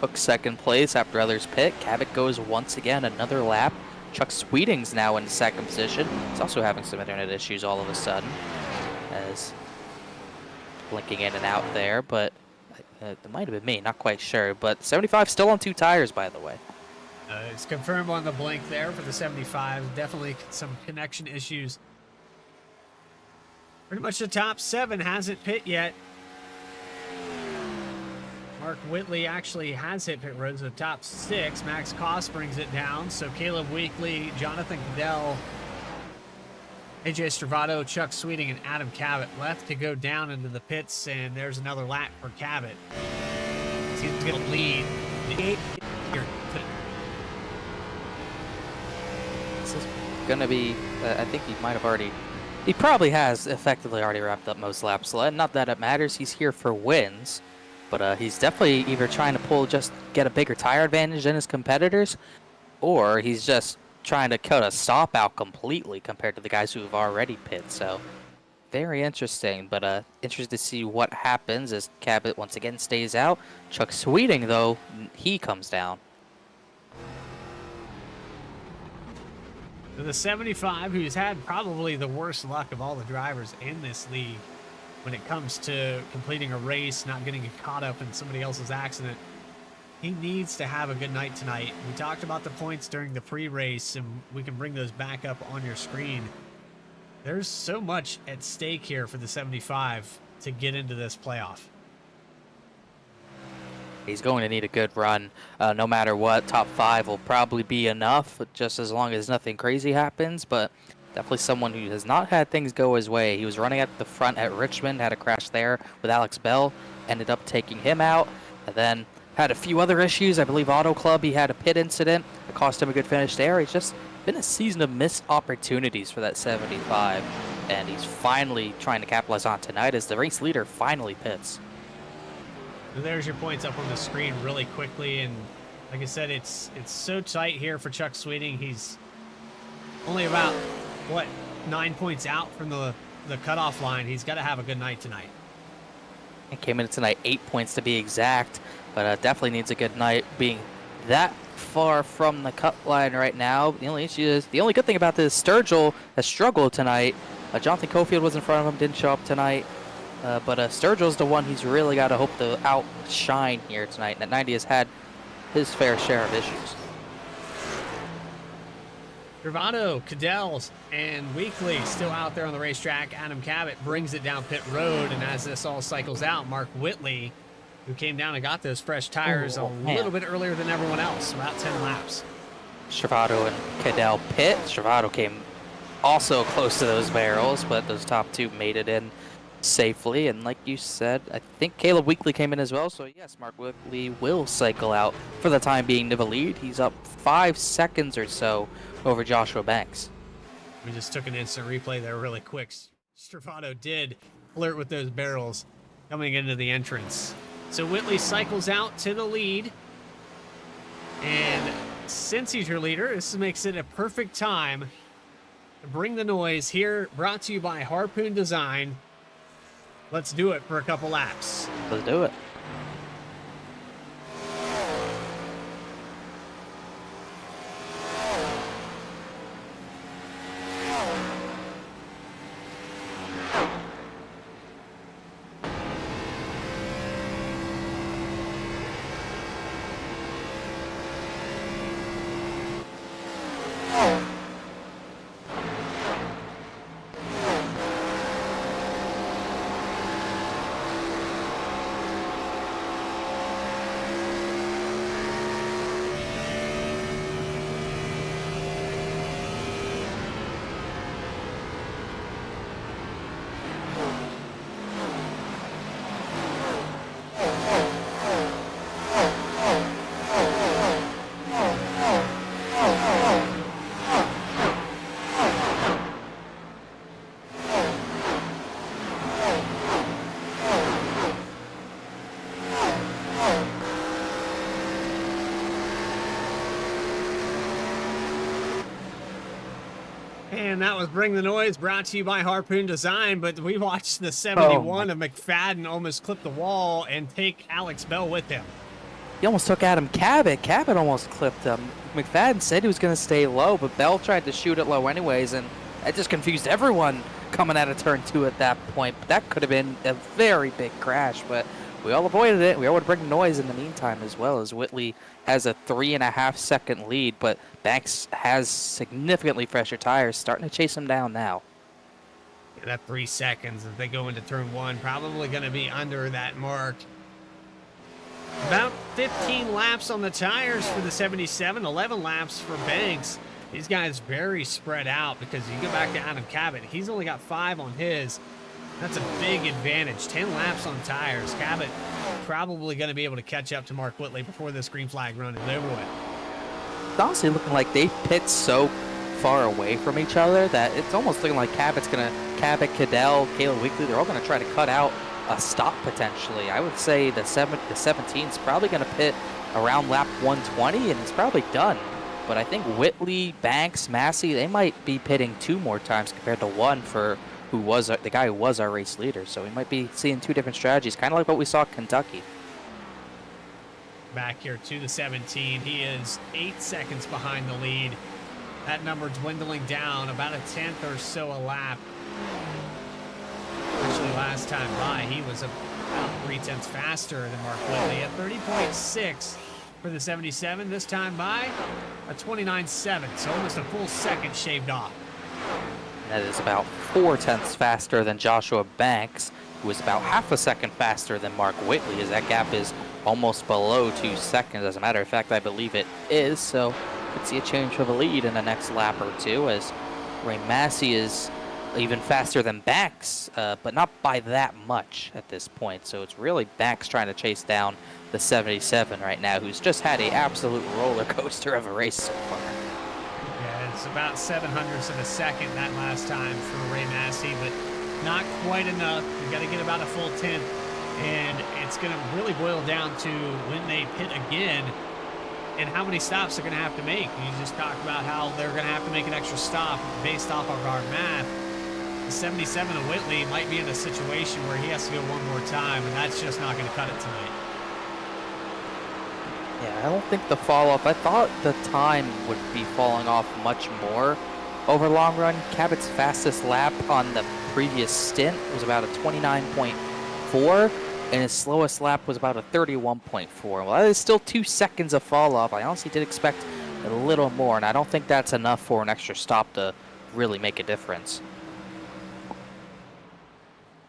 Took 2nd place after others pit. Cabot goes once again another lap. Chuck Sweeting's now in 2nd position. He's also having some internet issues all of a sudden, as blinking in and out there, but it might have been me, not quite sure. But 75 still on 2 tires, by the way. It's confirmed on the blink there for the 75. Definitely some connection issues. Pretty much the top 7 hasn't pit yet. Mark Whitley actually has hit pit roads. The top 6. Max Koss brings it down. So Caleb Weekly, Jonathan Cadell, AJ Stravado, Chuck Sweeting, and Adam Cabot left to go down into the pits, and there's another lap for Cabot. He's going to lead the 8 here. This is going to be, I think he might have already, he probably has effectively already wrapped up most laps. Not that it matters, he's here for wins, but he's definitely either trying to get a bigger tire advantage than his competitors, or he's just trying to cut a stop out completely compared to the guys who have already pit. So very interesting, but interested to see what happens as Cabot once again stays out. Chuck Sweeting, though, he comes down. The 75, who's had probably the worst luck of all the drivers in this league when it comes to completing a race, not getting caught up in somebody else's accident. He needs to have a good night tonight. We talked about the points during the pre-race, and we can bring those back up on your screen. There's so much at stake here for the 75 to get into this playoff. He's going to need a good run. No matter what, top 5 will probably be enough, just as long as nothing crazy happens. But definitely someone who has not had things go his way. He was running at the front at Richmond, had a crash there with Alex Bell, ended up taking him out, and then had a few other issues. I believe Auto Club, he had a pit incident that cost him a good finish there. It's just been a season of missed opportunities for that 75, and he's finally trying to capitalize on tonight as the race leader finally pits. There's your points up on the screen really quickly, and like I said, it's so tight here for Chuck Sweeting. He's only about, 9 points out from the cutoff line. He's got to have a good night tonight. He came in tonight 8 points to be exact, but definitely needs a good night, being that far from the cut line right now. The only issue is, the only good thing about this, Sturgill has struggled tonight. Jonathan Cofield was in front of him, didn't show up tonight. But Sturgill's the one he's really got to hope to outshine here tonight. That 90 has had his fair share of issues. Gervado, Cadell, and Weekly still out there on the racetrack. Adam Cabot brings it down pit road, and as this all cycles out, Mark Whitley, who came down and got those fresh tires little bit earlier than everyone else, about 10 laps. Stravado and Cadell pit. Stravado came also close to those barrels, but those top 2 made it in safely. And like you said, I think Caleb Weekly came in as well. So yes, Mark Weekly will cycle out for the time being to the lead. He's up 5 seconds or so over Joshua Banks. We just took an instant replay there really quick. Stravado did flirt with those barrels coming into the entrance. So Whitley cycles out to the lead. And since he's your leader, this makes it a perfect time to bring the noise here, brought to you by Harpoon Design. Let's do it for a couple laps. Let's do it. And that was Bring the Noise, brought to you by Harpoon Design. But we watched the 71 of McFadden almost clip the wall and take Alex Bell with him. He almost took Adam Cabot. Cabot almost clipped him. McFadden said he was going to stay low, but Bell tried to shoot it low anyways, and that just confused everyone coming out of turn 2 at that point. That could have been a very big crash, but we all avoided it. We all would bring noise in the meantime as well, as Whitley has a 3.5-second lead, but Banks has significantly fresher tires, starting to chase him down now. Yeah, that 3 seconds as they go into turn 1, probably going to be under that mark. About 15 laps on the tires for the 77, 11 laps for Banks. These guys very spread out because you go back to Adam Cabot. He's only got 5 on his. That's a big advantage. 10 laps on tires. Cabot probably going to be able to catch up to Mark Whitley before this green flag run is over with. It's honestly looking like they pit so far away from each other that it's almost looking like Cabot, Cadell, Caleb Weekly, they're all going to try to cut out a stop potentially. I would say the 17 is probably going to pit around lap 120, and it's probably done. But I think Whitley, Banks, Massey, they might be pitting 2 more times compared to 1 for who was the guy who was our race leader. So we might be seeing 2 different strategies, kind of like what we saw at Kentucky. Back here to the 17, he is 8 seconds behind the lead. That number dwindling down about a 10th or so a lap. Actually, last time by, he was about 3/10 faster than Mark Whitley at 30.6 for the 77. This time by a 29.7, so almost a full second shaved off. That is about 4/10 faster than Joshua Banks, who is about half a second faster than Mark Whitley, as that gap is almost below 2 seconds. As a matter of fact, I believe it is, so could see a change for the lead in the next lap or 2, as Ray Massey is even faster than Banks, but not by that much at this point. So it's really Banks trying to chase down the 77 right now, who's just had an absolute roller coaster of a race so far. Yeah, it's about 700ths of a second that last time for Ray Massey, but not quite enough. You got to get about a full 10th, and it's going to really boil down to when they pit again and how many stops they're going to have to make. You just talked about how they're going to have to make an extra stop based off of our math. The 77 of Whitley might be in a situation where he has to go 1 more time, and that's just not going to cut it tonight. Yeah, I don't think the fall-off, I thought the time would be falling off much more over long run. Cabot's fastest lap on the previous stint was about a 29.4, and his slowest lap was about a 31.4. Well, that is still 2 seconds of fall-off. I honestly did expect a little more, and I don't think that's enough for an extra stop to really make a difference.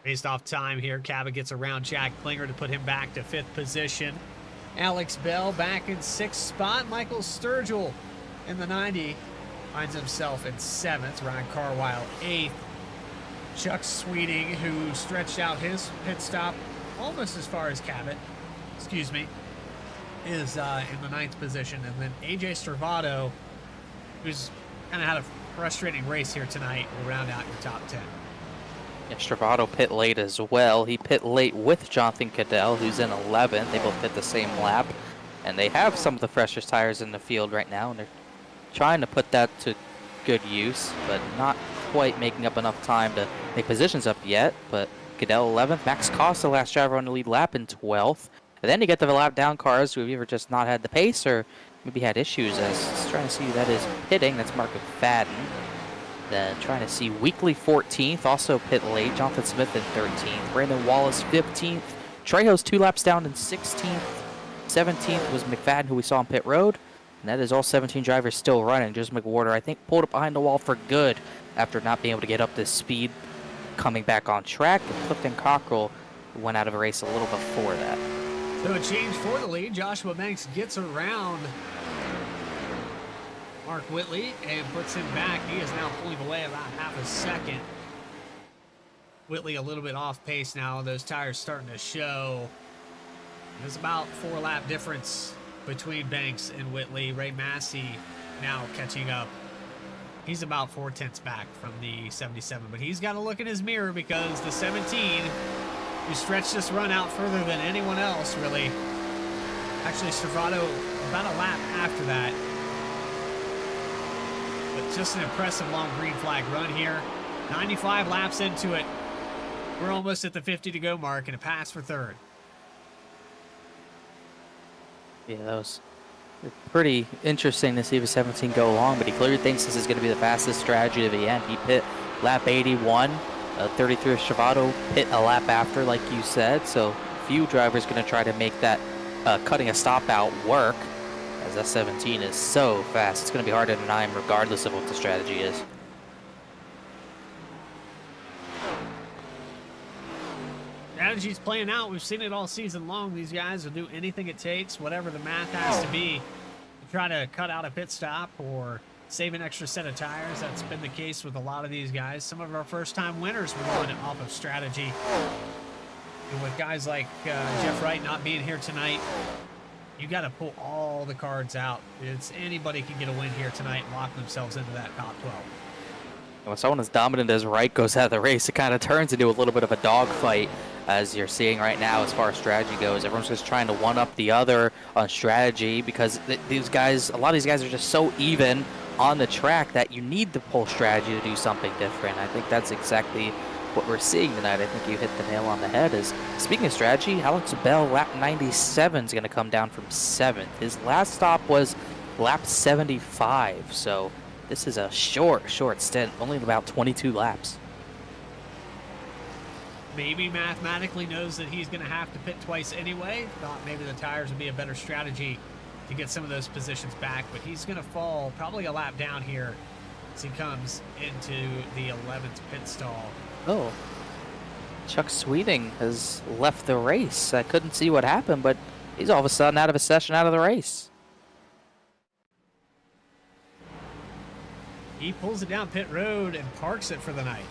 Based off time here, Cabot gets around Jack Klinger to put him back to 5th position. Alex Bell back in 6th spot. Michael Sturgill in the 90 finds himself in 7th. Ryan Carwile 8th. Chuck Sweeting, who stretched out his pit stop almost as far as Cabot, is in the 9th position. And then AJ Stravado, who's kind of had a frustrating race here tonight, will round out your top 10. Yeah, Stravado pit late as well. He pit late with Jonathan Cadell, who's in 11th. They both pit the same lap, and they have some of the freshest tires in the field right now, and they're trying to put that to good use, but not quite making up enough time to make positions up yet. But Cadell 11th, Max Costa, last driver on the lead lap, in 12th. And then you get the lap down cars who have either just not had the pace or maybe had issues. As trying to see who that is pitting. That's Mark McFadden. Then trying to see Weekly 14th, also pit late. Jonathan Smith in 13th. Brandon Wallace 15th. Trejo's 2 laps down in 16th. 17th was McFadden, who we saw on pit road. And that is all 17 drivers still running. Just McWhorter, I think, pulled up behind the wall for good after not being able to get up this speed coming back on track. And Clifton Cockrell went out of a race a little before that. So a change for the lead. Joshua Banks gets around Mark Whitley and puts him back. He is now pulling away about half a second. Whitley a little bit off pace now. Those tires starting to show. There's about 4 lap difference between Banks and Whitley. Ray Massey now catching up. He's about 4/10 back from the 77, but he's got to look in his mirror because the 17, who stretched this run out further than anyone else, really. Actually, Stravado about a lap after that. but just an impressive long green flag run here. 95 laps into it. We're almost at the 50 to go mark and a pass for third. Yeah, that was pretty interesting to see the 17 go long, but he clearly thinks this is going to be the fastest strategy to the end. He pit lap 81, 33 of Travato pit a lap after, like you said, so few drivers going to try to make that cutting a stop out work, as that 17 is so fast. It's going to be hard to deny him regardless of what the strategy is. Strategy's playing out. We've seen it all season long. These guys will do anything it takes, whatever the math has to be, to try to cut out a pit stop or save an extra set of tires. That's been the case with a lot of these guys. Some of our first-time winners were going off of strategy. And with guys like Jeff Wright not being here tonight, you got to pull all the cards out. Anybody can get a win here tonight and lock themselves into that top 12. When someone as dominant as Wright goes out of the race, it kind of turns into a little bit of a dogfight, as you're seeing right now as far as strategy goes. Everyone's just trying to one-up the other on strategy because these guys, a lot of these guys are just so even on the track that you need to pull strategy to do something different. I think that's exactly what we're seeing tonight. I think you hit the nail on the head. Is speaking of strategy, Alex Bell, lap 97 is going to come down from 7th. His last stop was lap 75, so this is a short stint, only about 22 laps. Maybe mathematically knows that he's going to have to pit twice anyway. Thought maybe the tires would be a better strategy to get some of those positions back, but he's going to fall probably a lap down here as he comes into the 11th pit stall. Oh, Chuck Sweeting has left the race. I couldn't see what happened, but he's all of a sudden out of a session, out of the race. He pulls it down pit road and parks it for the night.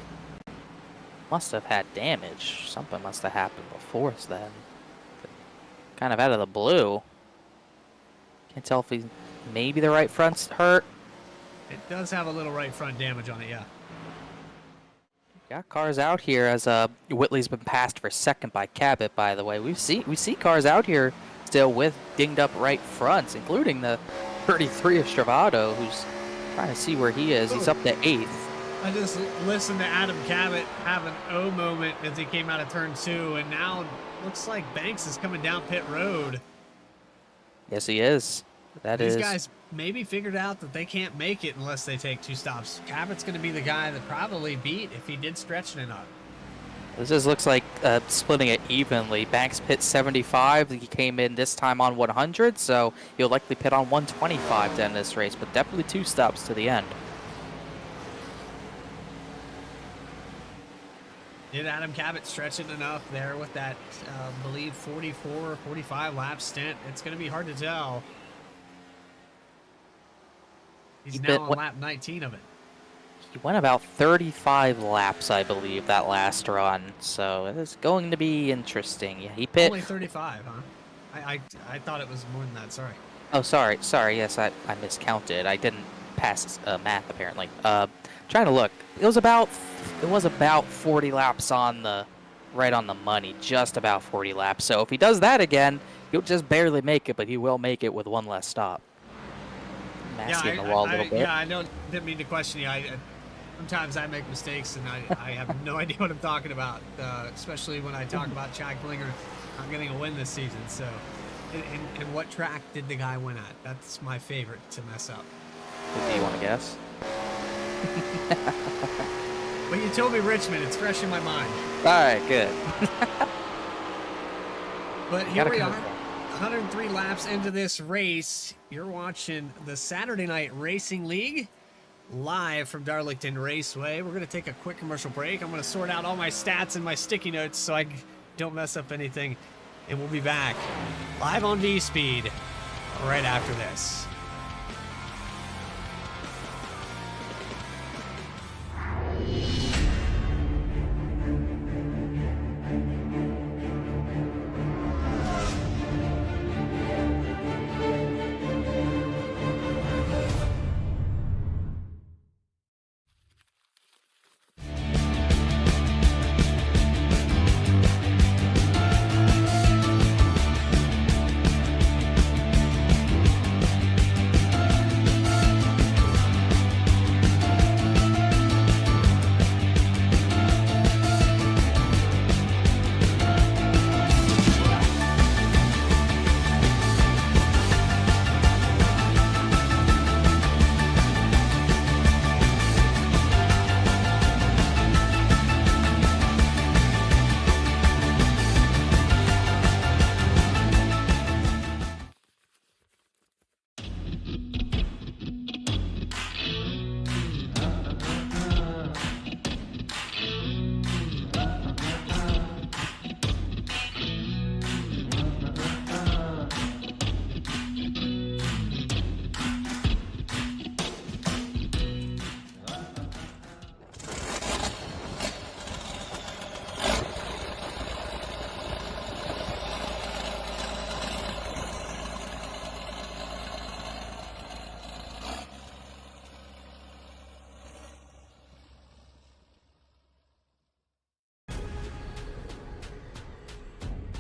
Must have had damage. Something must have happened before then. Kind of out of the blue. Can't tell if he's maybe the right front's hurt. It does have a little right front damage on it, yeah. Got cars out here as Whitley's been passed for second by Cabot, by the way. We see cars out here still with dinged up right fronts, including the 33 of Stravato, who's trying to see where he is. He's up to 8th. I just listened to Adam Cabot have an O moment as he came out of turn 2, and now it looks like Banks is coming down pit road. Yes, he is. These guys maybe figured out that they can't make it unless they take 2 stops. Cabot's going to be the guy that probably beat if he did stretch it enough. This just looks like splitting it evenly. Banks pit 75. He came in this time on 100, so he'll likely pit on 125 to end this race, but definitely 2 stops to the end. Did Adam Cabot stretch it enough there with that, I believe, 44 or 45 lap stint? It's going to be hard to tell. He's now on lap 19 of it. He went about 35 laps, I believe, that last run, so it is going to be interesting. Yeah, he pit. Only 35, huh? I thought it was more than that. Sorry. Oh, sorry. Yes, I miscounted. I didn't pass math apparently. Trying to look. It was about 40 laps on the right on the money, just about 40 laps. So if he does that again, he'll just barely make it, but he will make it with 1 less stop. Masking the wall a little bit. Yeah, I didn't mean to question you. Sometimes I make mistakes, and I have no idea what I'm talking about, especially when I talk about Chad Klinger not getting a win this season. So, and what track did the guy win at? That's my favorite to mess up. Do you want to guess? Well, you told me Richmond. It's fresh in my mind. All right, good. But here we are, 103 laps into this race. You're watching the Saturday Night Racing League live from Darlington Raceway. We're going to take a quick commercial break. I'm going to sort out all my stats and my sticky notes so I don't mess up anything. And we'll be back live on V-Speed right after this.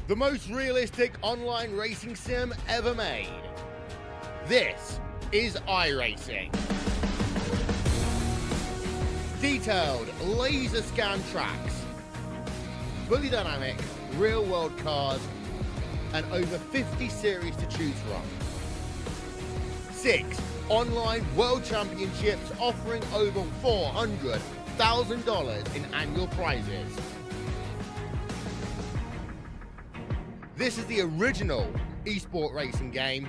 The most realistic online racing sim ever made. This is iRacing. Detailed laser scan tracks, fully dynamic real world cars, and over 50 series to choose from. 6 online world championships offering over $400,000 in annual prizes. This is the original esport racing game.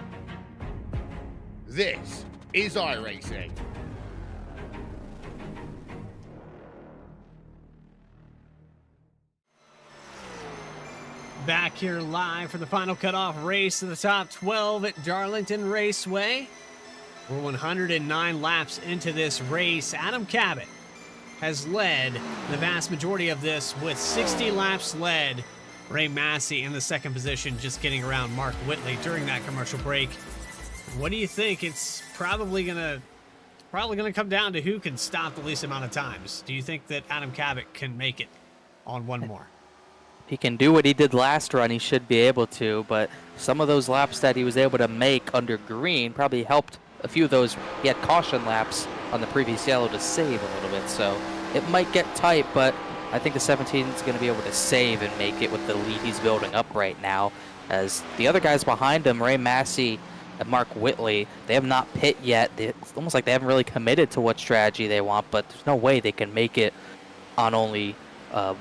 This is iRacing. Back here live for the final cutoff race of the top 12 at Darlington Raceway. We're 109 laps into this race. Adam Cabot has led the vast majority of this with 60 laps led. Ray Massey in the second position, just getting around Mark Whitley during that commercial break. What do you think? It's probably gonna come down to who can stop the least amount of times. Do you think that Adam Cabot can make it on one more? He can do what he did last run, he should be able to, but some of those laps that he was able to make under green probably helped a few of those. He had caution laps on the previous yellow to save a little bit, so it might get tight, but I think the 17 is going to be able to save and make it with the lead he's building up right now. As the other guys behind him, Ray Massey and Mark Whitley, they have not pit yet. It's almost like they haven't really committed to what strategy they want, but there's no way they can make it on only... well,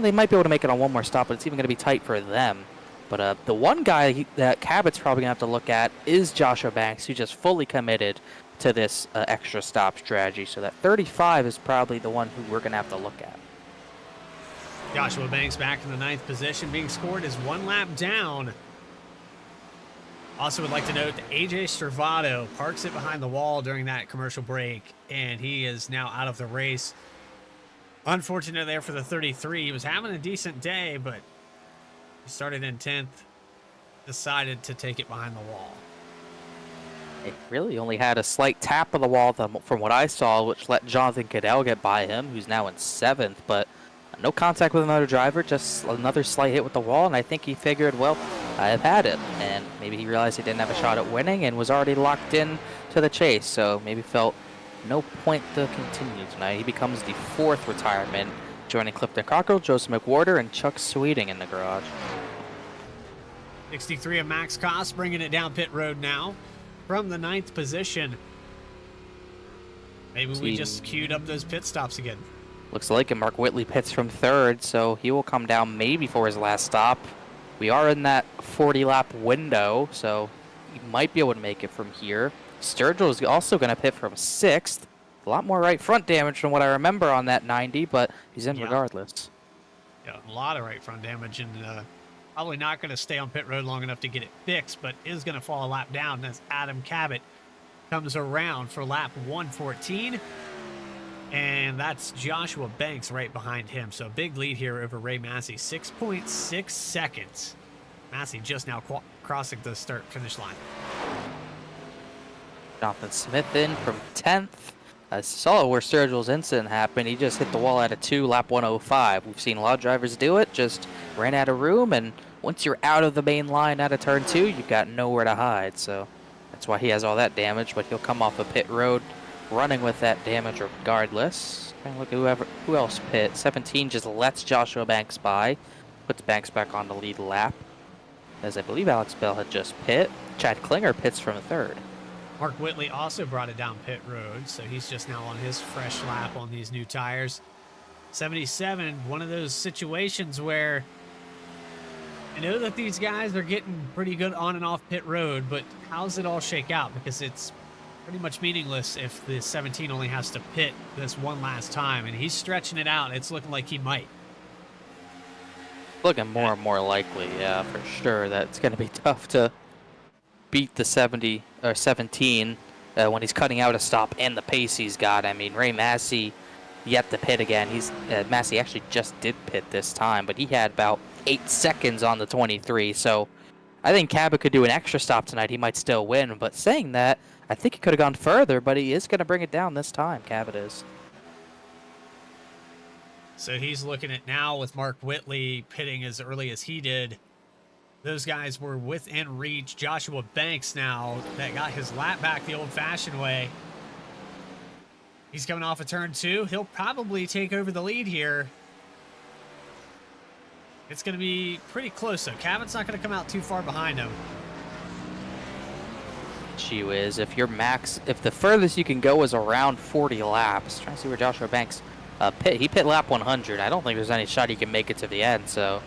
they might be able to make it on one more stop, but it's even going to be tight for them. But the one guy that Cabot's probably going to have to look at is Joshua Banks, who just fully committed to this extra stop strategy. So that 35 is probably the one who we're going to have to look at. Joshua Banks back in the 9th position, being scored as 1 lap down. Also would like to note that AJ Stravado parks it behind the wall during that commercial break, and he is now out of the race. Unfortunate there for the 33. He was having a decent day, but he started in 10th, decided to take it behind the wall. It really only had a slight tap of the wall from what I saw, which let Jonathan Cadell get by him, who's now in 7th, but no contact with another driver, just another slight hit with the wall, and I think he figured, well, I've had it. And maybe he realized he didn't have a shot at winning and was already locked in to the chase, so maybe felt no point to continue tonight. He becomes the 4th retirement, joining Clifton Cockrell, Joseph McWhorter, and Chuck Sweeting in the garage. 63 of Max Koss bringing it down pit road now from the 9th position. Maybe we just queued up those pit stops again. Looks like it. Mark Whitley pits from 3rd, so he will come down maybe for his last stop. We are in that 40-lap window, so he might be able to make it from here. Sturgill is also going to pit from 6th. A lot more right front damage from what I remember on that 90, but he's in regardless. Yeah, a lot of right front damage, and probably not going to stay on pit road long enough to get it fixed, but is going to fall a lap down as Adam Cabot comes around for lap 114. And that's Joshua Banks right behind him. So big lead here over Ray Massey, 6.6 seconds. Massey just now crossing the start-finish line. Jonathan Smith in from 10th. I saw where Sturgill's incident happened. He just hit the wall at a 2, lap 105. We've seen a lot of drivers do it, just ran out of room, and once you're out of the main line out of turn 2, you've got nowhere to hide. So that's why he has all that damage, but he'll come off a pit road running with that damage regardless. And look at who else pit. 17 just lets Joshua Banks by, puts Banks back on the lead lap, as I believe Alex Bell had just pit. Chad Klinger pits from 3rd. Mark Whitley also brought it down pit road, so he's just now on his fresh lap on these new tires. 77, one of those situations where I know that these guys are getting pretty good on and off pit road, but how's it all shake out? Because it's pretty much meaningless if the 17 only has to pit this one last time, and he's stretching it out. It's looking like he might. Looking more and more likely, yeah, for sure. That's going to be tough to beat the 70 or 17 when he's cutting out a stop and the pace he's got. I mean, Ray Massey yet to pit again. Massey actually just did pit this time, but he had about 8 seconds on the 23. So I think Cabot could do an extra stop tonight. He might still win. But saying that, I think he could have gone further, but he is going to bring it down this time, Cabot is. So he's looking at now with Mark Whitley pitting as early as he did Those guys were within reach. Joshua Banks now that got his lap back the old-fashioned way. He's coming off of turn 2. He'll probably take over the lead here. It's going to be pretty close, though. Cabot's not going to come out too far behind him. Gee whiz, if the furthest you can go is around 40 laps, trying to see where Joshua Banks he pit lap 100. I don't think there's any shot he can make it to the end, so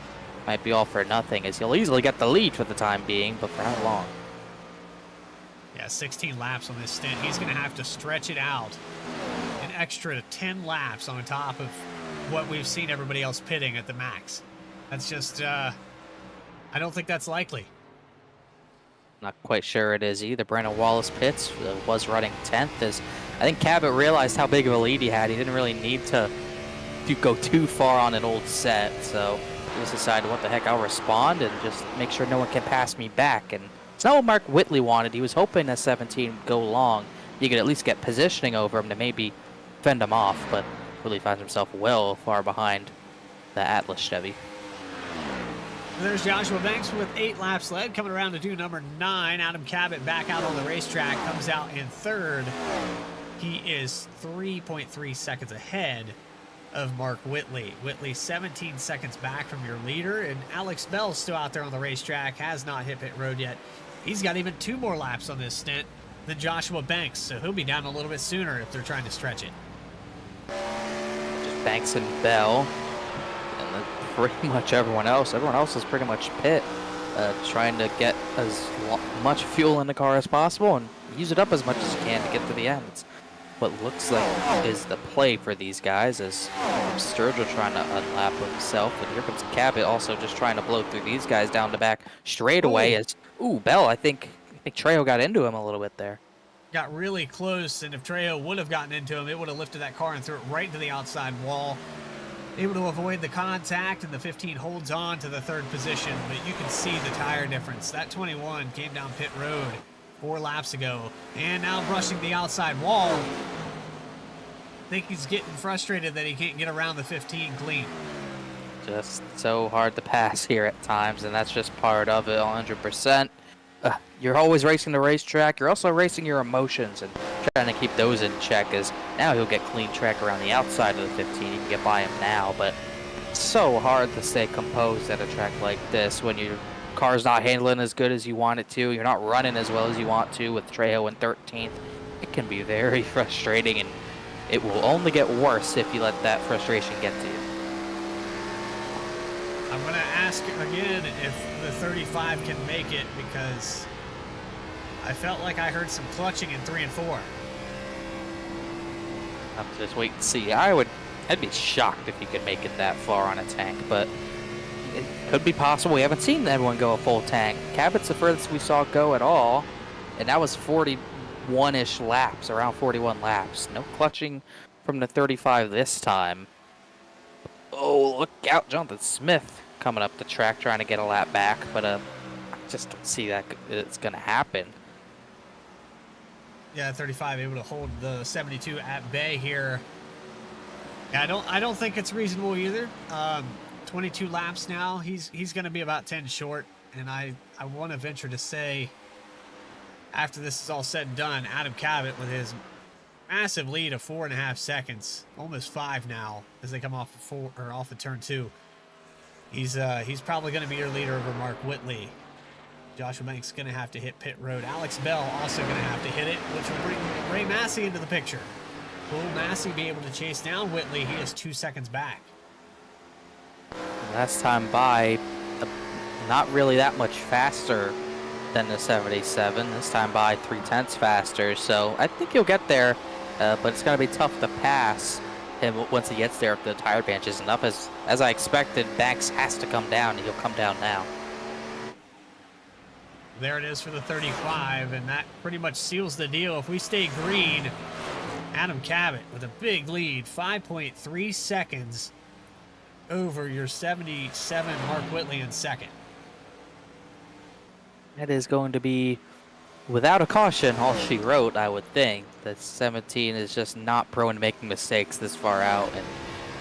might be all for nothing, as he'll easily get the lead for the time being, but for how long? Yeah, 16 laps on this stint. He's going to have to stretch it out an extra 10 laps on top of what we've seen everybody else pitting at the max. That's just, I don't think that's likely. Not quite sure it is either. Brandon Wallace pits, was running 10th, as I think Cabot realized how big of a lead he had. He didn't really need to go too far on an old set, so he just decided, what the heck, I'll respond and just make sure no one can pass me back. And it's not what Mark Whitley wanted. He was hoping that 17 would go long. You could at least get positioning over him to maybe fend him off, but Whitley finds himself well far behind the Atlas Chevy. There's Joshua Banks with 8 laps led, coming around to do number 9. Adam Cabot back out on the racetrack, comes out in 3rd. He is 3.3 seconds ahead of Mark Whitley. Whitley 17 seconds back from your leader, and Alex Bell still out there on the racetrack, has not hit pit road yet. He's got even 2 more laps on this stint than Joshua Banks, so he'll be down a little bit sooner if they're trying to stretch it. Just Banks and Bell. Pretty much everyone else is pretty much pit, trying to get as much fuel in the car as possible and use it up as much as you can to get to the end. It's what looks like is the play for these guys, as Sturgill trying to unlap himself, and here comes Cabot also just trying to blow through these guys down the back straight away. As Bell, I think Trejo got into him a little bit there. Got really close, and if Trejo would have gotten into him, it would have lifted that car and threw it right to the outside wall. Able to avoid the contact, and the 15 holds on to the 3rd position, but you can see the tire difference. That 21 came down pit road 4 laps ago, and now brushing the outside wall. I think he's getting frustrated that he can't get around the 15 clean. Just so hard to pass here at times, and that's just part of it 100%. You're always racing the racetrack. You're also racing your emotions and trying to keep those in check, as now he'll get clean track around the outside of the 15. You can get by him now, but it's so hard to stay composed at a track like this when your car's not handling as good as you want it to. You're not running as well as you want to with Trejo in 13th. It can be very frustrating, and it will only get worse if you let that frustration get to you. I'm going to ask again if the 35 can make it, because I felt like I heard some clutching in 3 and 4. I'll have to just wait and see. I'd be shocked if he could make it that far on a tank, but it could be possible. We haven't seen everyone go a full tank. Cabot's the furthest we saw go at all, and that was 41-ish laps, around 41 laps. No clutching from the 35 this time. Oh, look out, Jonathan Smith coming up the track trying to get a lap back, but I just don't see that it's going to happen. Yeah, 35 able to hold the 72 at bay here. Yeah, I don't think it's reasonable either. 22 laps now. He's going to be about 10 short, and I want to venture to say, after this is all said and done, Adam Cabot with his massive lead of 4.5 seconds, almost 5 now, as they come off of turn 2. He's probably going to be your leader over Mark Whitley. Joshua Banks going to have to hit pit road. Alex Bell also going to have to hit it, which will bring Ray Massey into the picture. Will Massey be able to chase down Whitley? He is 2 seconds back. Last time by, not really that much faster than the 77. This time by 0.3 faster, so I think he'll get there, but it's going to be tough to pass him once he gets there if the tire bench isn't up. As I expected, Banks has to come down, and he'll come down now. There it is for the 35, and that pretty much seals the deal. If we stay green, Adam Cabot with a big lead, 5.3 seconds over your 77 Mark Whitley in second. That is going to be, without a caution, all she wrote, I would think. That 17 is just not prone to making mistakes this far out, and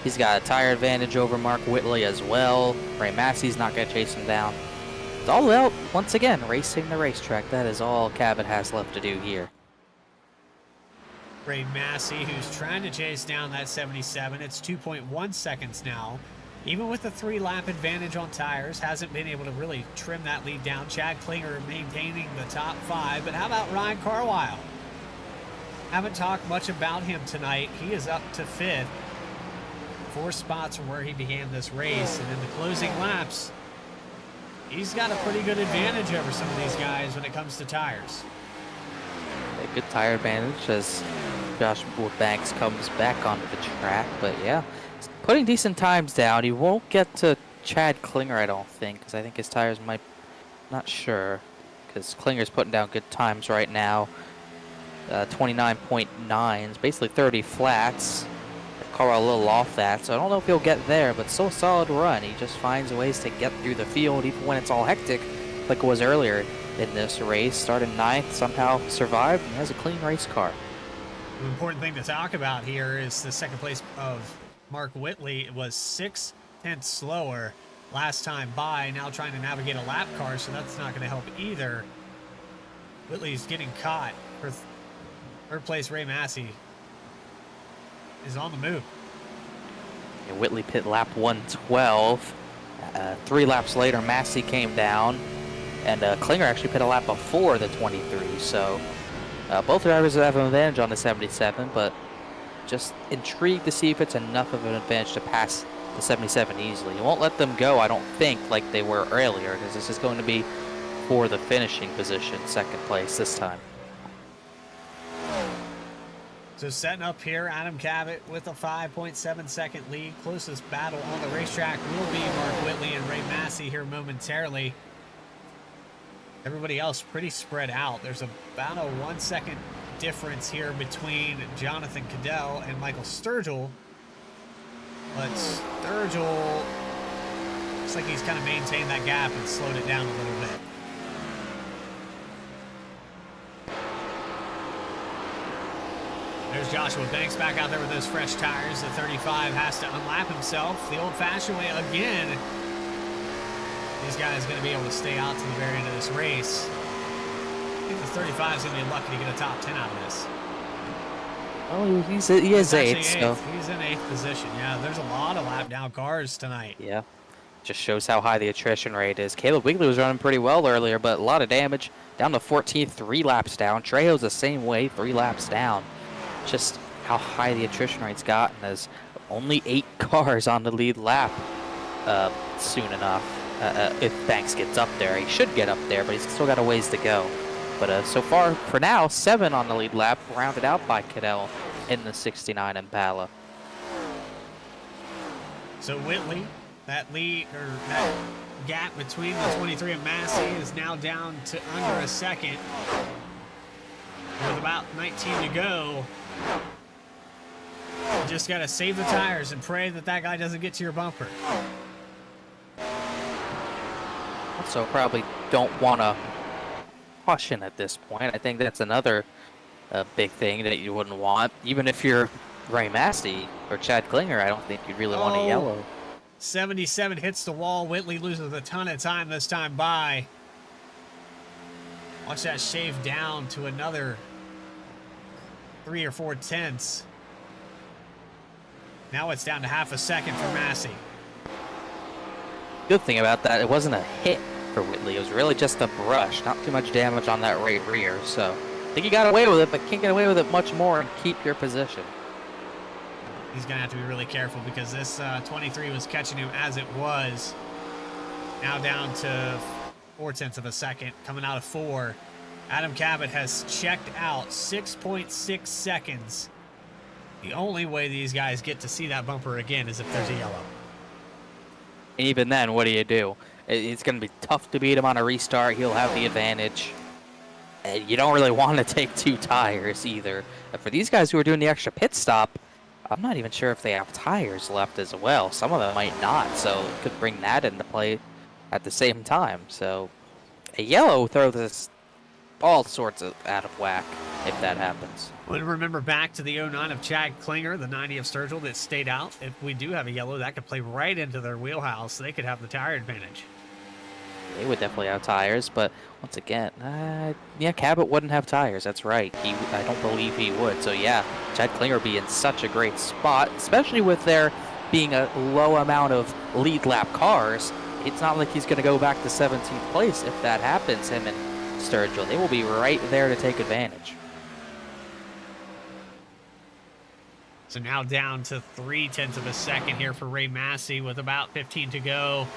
he's got a tire advantage over Mark Whitley as well. Ray Massey's not going to chase him down. all out, once again, racing the racetrack. That is all Cabot has left to do here. Ray Massey, who's trying to chase down that 77. It's 2.1 seconds now. Even with the 3-lap advantage on tires, hasn't been able to really trim that lead down. Chad Klinger maintaining the top 5. But how about Ryan Carlisle? Haven't talked much about him tonight. He is up to 5th. 4 spots from where he began this race. And in the closing laps, he's got a pretty good advantage over some of these guys when it comes to tires. A good tire advantage as Josh Banks comes back onto the track. But yeah, putting decent times down. He won't get to Chad Klinger, I don't think, because I think his tires might, not sure, because Klinger's putting down good times right now. 29.9s, basically 30 flats. Carl a little off that, so I don't know if he'll get there, but still a solid run. He just finds ways to get through the field, even when it's all hectic, like it was earlier in this race. Started 9th, somehow survived, and has a clean race car. The important thing to talk about here is the second place of Mark Whitley. It was 6/10 slower last time by, now trying to navigate a lap car, so that's not going to help either. Whitley's getting caught. For third place, Ray Massey is on the move. Yeah, Whitley pit lap 112. 3 laps later, Massey came down, and Klinger actually pit a lap before the 23. So both drivers have an advantage on the 77, but just intrigued to see if it's enough of an advantage to pass the 77 easily. You won't let them go, I don't think, like they were earlier, because this is going to be for the finishing position, second place this time. So setting up here, Adam Cabot with a 5.7-second lead. Closest battle on the racetrack will be Mark Whitley and Ray Massey here momentarily. Everybody else pretty spread out. There's about a 1-second difference here between Jonathan Cadell and Michael Sturgill. But Sturgill looks like he's kind of maintained that gap and slowed it down a little bit. There's Joshua Banks back out there with those fresh tires. The 35 has to unlap himself the old-fashioned way again. These guys are going to be able to stay out to the very end of this race. I think the 35 is going to be lucky to get a top 10 out of this. Oh, he is 8th. So. He's in 8th position. Yeah, there's a lot of lap-down cars tonight. Yeah, just shows how high the attrition rate is. Caleb Wigley was running pretty well earlier, but a lot of damage. Down to 14th, 3 laps down. Trejo's the same way, 3 laps down. Just how high the attrition rate's gotten, as only 8 cars on the lead lap soon enough. If Banks gets up there, he should get up there, but he's still got a ways to go. But so far, for now, 7 on the lead lap, rounded out by Cadell in the 69 Impala. So Whitley, that lead, or that gap between the 23 and Massey is now down to under a second. With about 19 to go, you just got to save the tires and pray that that guy doesn't get to your bumper. Also, probably don't want to caution at this point. I think that's another big thing that you wouldn't want. Even if you're Ray Massey or Chad Klinger, I don't think you'd really want a yellow. 77 hits the wall. Whitley loses a ton of time this time by. Watch that shave down to another 3 or 4 tenths. Now it's down to half a second for Massey. Good thing about that, it wasn't a hit for Whitley. It was really just a brush. Not too much damage on that right rear. So I think he got away with it, but can't get away with it much more and keep your position. He's going to have to be really careful because this 23 was catching him as it was. Now down to 4 tenths of a second, coming out of 4. Adam Cabot has checked out 6.6 seconds. The only way these guys get to see that bumper again is if there's a yellow. And even then, what do? It's going to be tough to beat him on a restart. He'll have the advantage. You don't really want to take 2 tires either. But for these guys who are doing the extra pit stop, I'm not even sure if they have tires left as well. Some of them might not, so it could bring that into play at the same time. So a yellow throws this all sorts of out of whack if that happens. Well, remember back to the 09 of Chad Klinger, the 90 of Sturgill that stayed out. If we do have a yellow, that could play right into their wheelhouse. They could have the tire advantage. they would definitely have tires. But once again, yeah, Cabot wouldn't have tires. That's right. I don't believe he would. So yeah, Chad Klinger would be in such a great spot, especially with there being a low amount of lead lap cars. It's not like he's going to go back to 17th place if that happens, him and Sturgill. They will be right there to take advantage. So now down to 0.3 of a second here for Ray Massey with about 15 to go.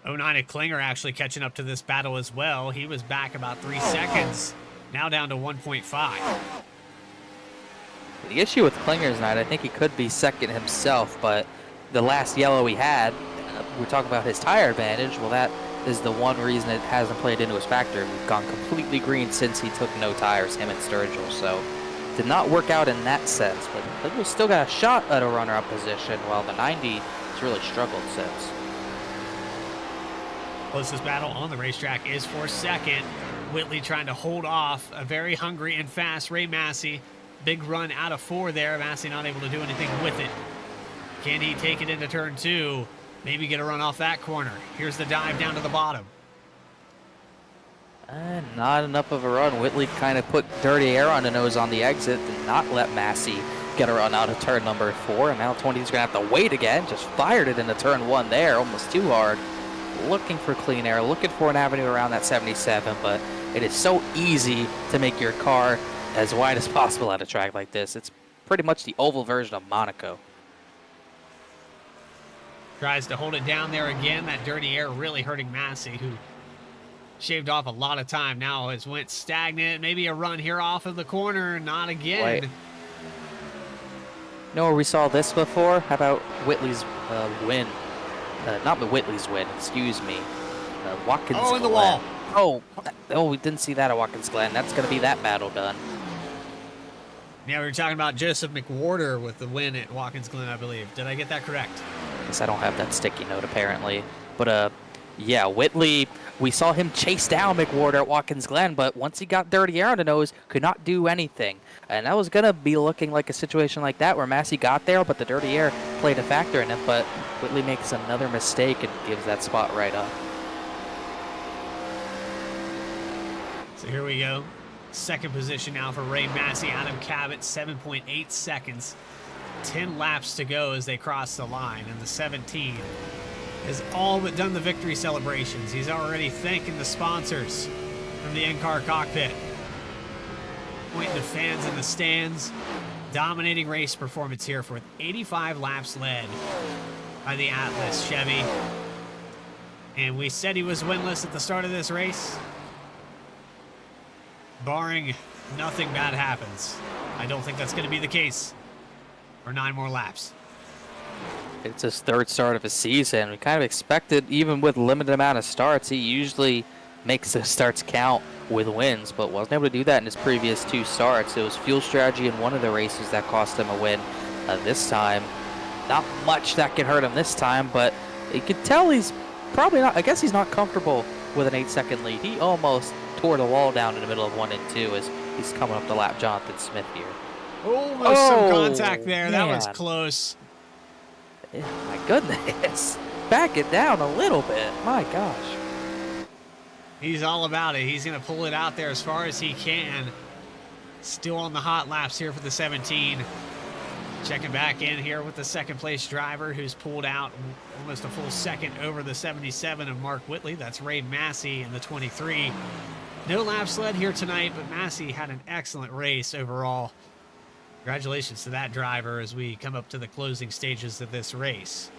09 at Klinger actually catching up to this battle as well. He was back about 3 seconds. Now down to 1.5. The issue with Klinger's night, I think he could be second himself, but the last yellow he had, we're talking about his tire advantage. Well, that is the one reason it hasn't played into his factor. We've gone completely green since he took no tires, him and Sturgill. So did not work out in that sense, but Klinger's still got a shot at a runner-up position, while the 90 has really struggled since. Closest battle on the racetrack is for second. Whitley trying to hold off a very hungry and fast Ray Massey. Big run out of 4 there. Massey not able to do anything with it. Can he take it into turn 2? Maybe get a run off that corner. Here's the dive down to the bottom. Not enough of a run. Whitley kind of put dirty air on the nose on the exit and not let Massey get a run out of turn number 4. And now 20's going to have to wait again. Just fired it into turn 1 there, almost too hard. Looking for clean air, looking for an avenue around that 77, but it is so easy to make your car as wide as possible at a track like this. It's pretty much the oval version of Monaco. Tries to hold it down there again. That dirty air really hurting Massey, who shaved off a lot of time. Now has went stagnant. Maybe a run here off of the corner. Not again. Wait. You know where we saw this before? How about Whitley's win? Not Whitley's win, excuse me. Watkins in the Glen. wall. Oh, we didn't see that at Watkins Glen. That's going to be that battle done. Yeah, we were talking about Joseph McWhorter with the win at Watkins Glen, I believe. Did I get that correct? Guess I don't have that sticky note, apparently. But, yeah, Whitley, we saw him chase down McWhorter at Watkins Glen, but once he got dirty air on the nose, could not do anything. And that was going to be looking like a situation like that where Massey got there, but the dirty air played a factor in it. But Whitley makes another mistake and gives that spot right up. So here we go. Second position now for Ray Massey. Adam Cabot, 7.8 seconds. 10 laps to go as they cross the line. And the 17 has all but done the victory celebrations. He's already thanking the sponsors from the in-car cockpit. Pointing to fans in the stands. Dominating race performance here for 85 laps led by the Atlas Chevy. And we said he was winless at the start of this race. Barring nothing bad happens. I don't think that's going to be the case for 9 more laps. It's his 3rd start of his season. We kind of expected, even with limited amount of starts, he usually makes the starts count with wins, but wasn't able to do that in his previous 2 starts. It was fuel strategy in one of the races that cost him a win. This time, not much that can hurt him this time, but you could tell he's probably not, I guess he's not comfortable with an 8-second lead. He almost tore the wall down in the middle of 1 and 2 as he's coming up to lap Jonathan Smith here. Almost some contact there. That was close. My goodness. Back it down a little bit. My gosh. He's all about it. He's going to pull it out there as far as he can. Still on the hot laps here for the 17. Checking back in here with the 2nd place driver who's pulled out almost a full second over the 77 of Mark Whitley. That's Ray Massey in the 23. No laps led here tonight, but Massey had an excellent race overall. Congratulations to that driver as we come up to the closing stages of this race.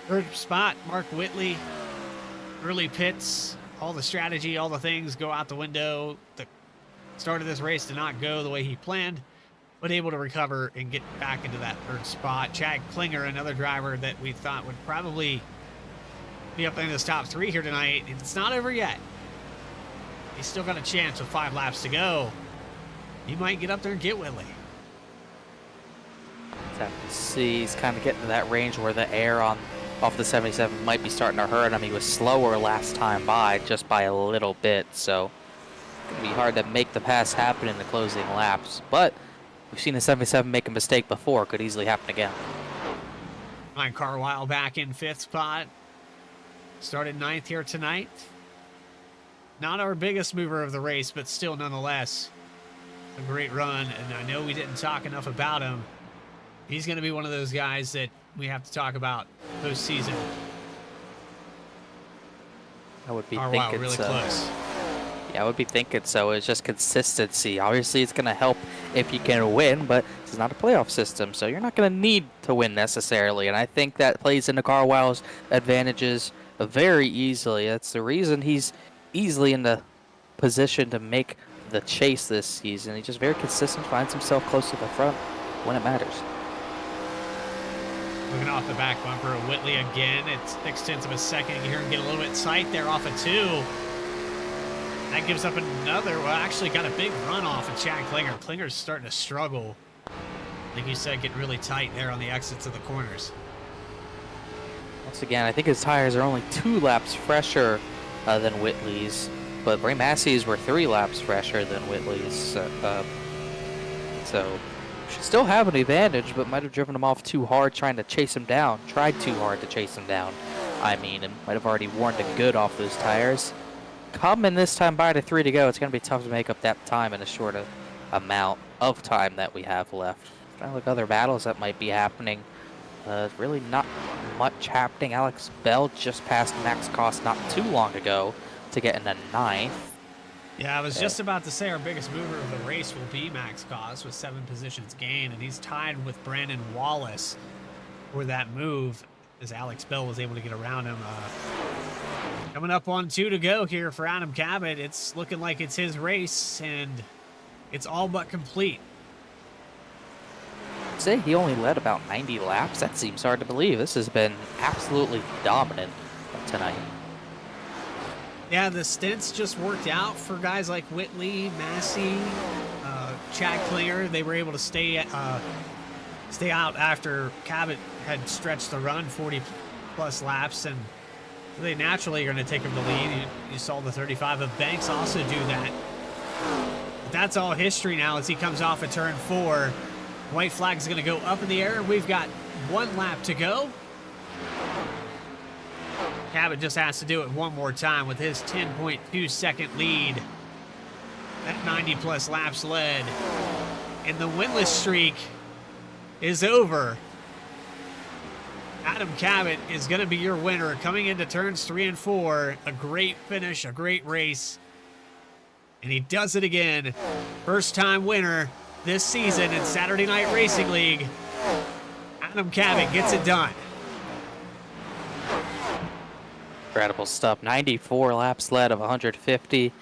3rd spot, Mark Whitley. Early pits, all the strategy, all the things go out the window. The start of this race did not go the way he planned, but able to recover and get back into that 3rd spot. Chad Klinger, another driver that we thought would probably be up in this top 3 here tonight. It's not over yet. He's still got a chance with 5 laps to go. He might get up there and get Whitley. Have to see, he's kind of getting to that range where the air off the 77 might be starting to hurt him. He was slower last time by, just by a little bit, so it's going to be hard to make the pass happen in the closing laps. But we've seen the 77 make a mistake before. Could easily happen again. Ryan Carwile back in 5th spot. Started 9th here tonight. Not our biggest mover of the race, but still nonetheless a great run. And I know we didn't talk enough about him. He's going to be one of those guys that we have to talk about postseason. I would be Wow, thinking really so. close. Yeah, I would be thinking so. It's just consistency. Obviously, it's going to help if you can win, but it's not a playoff system, so you're not going to need to win necessarily. And I think that plays into Carwow's advantages very easily. That's the reason he's easily in the position to make the chase this season. He's just very consistent, finds himself close to the front when it matters. Looking off the back bumper of Whitley again. It's 6/10 of a second. You hear him get a little bit tight there off of 2. That gives up another, well, actually got a big run off of Chad Klinger. Klinger's starting to struggle. Like you said, getting really tight there on the exits of the corners. Once again, I think his tires are only 2 laps fresher than Whitley's, but Ray Massey's were 3 laps fresher than Whitley's. So should still have an advantage, but might have driven him off too hard trying to chase him down. Tried too hard to chase him down, and might have already worn the good off those tires. Coming this time by to 3 to go, it's going to be tough to make up that time in a short amount of time that we have left. Trying to look at other battles that might be happening. Really not much happening. Alex Bell just passed Max Koss not too long ago to get in the 9th. Yeah, I was just about to say our biggest mover of the race will be Max Koss with 7 positions gained, and he's tied with Brandon Wallace for that move as Alex Bell was able to get around him. Coming up on 2 to go here for Adam Cabot. It's looking like it's his race, and it's all but complete. I'd say he only led about 90 laps. That seems hard to believe. This has been absolutely dominant tonight. Yeah, the stints just worked out for guys like Whitley, Massey, Chad Klinger. They were able to stay out after Cabot had stretched the run 40-plus laps, and they naturally are going to take him to lead. You saw the 35 of Banks also do that. But that's all history now as he comes off of turn 4. White flag is going to go up in the air. We've got 1 lap to go. Cabot just has to do it one more time with his 10.2 second lead. That 90-plus laps led. And the winless streak is over. Adam Cabot is going to be your winner coming into turns 3 and 4. A great finish, a great race. And he does it again. First time winner this season in Saturday Night Racing League. Adam Cabot gets it done. Incredible stuff. 94 laps led of 150.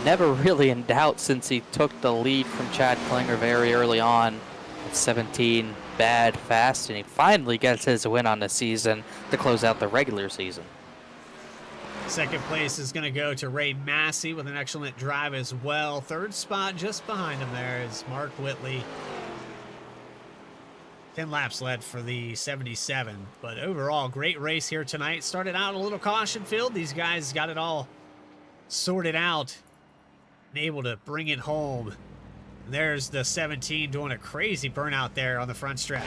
Never really in doubt since he took the lead from Chad Klinger very early on at 17. Bad, fast, and he finally gets his win on the season to close out the regular season. Second place is going to go to Ray Massey with an excellent drive as well. Third spot just behind him there is Mark Whitley. 10 laps led for the 77, but overall, great race here tonight. Started out a little caution filled. These guys got it all sorted out and able to bring it home. And there's the 17 doing a crazy burnout there on the front stretch.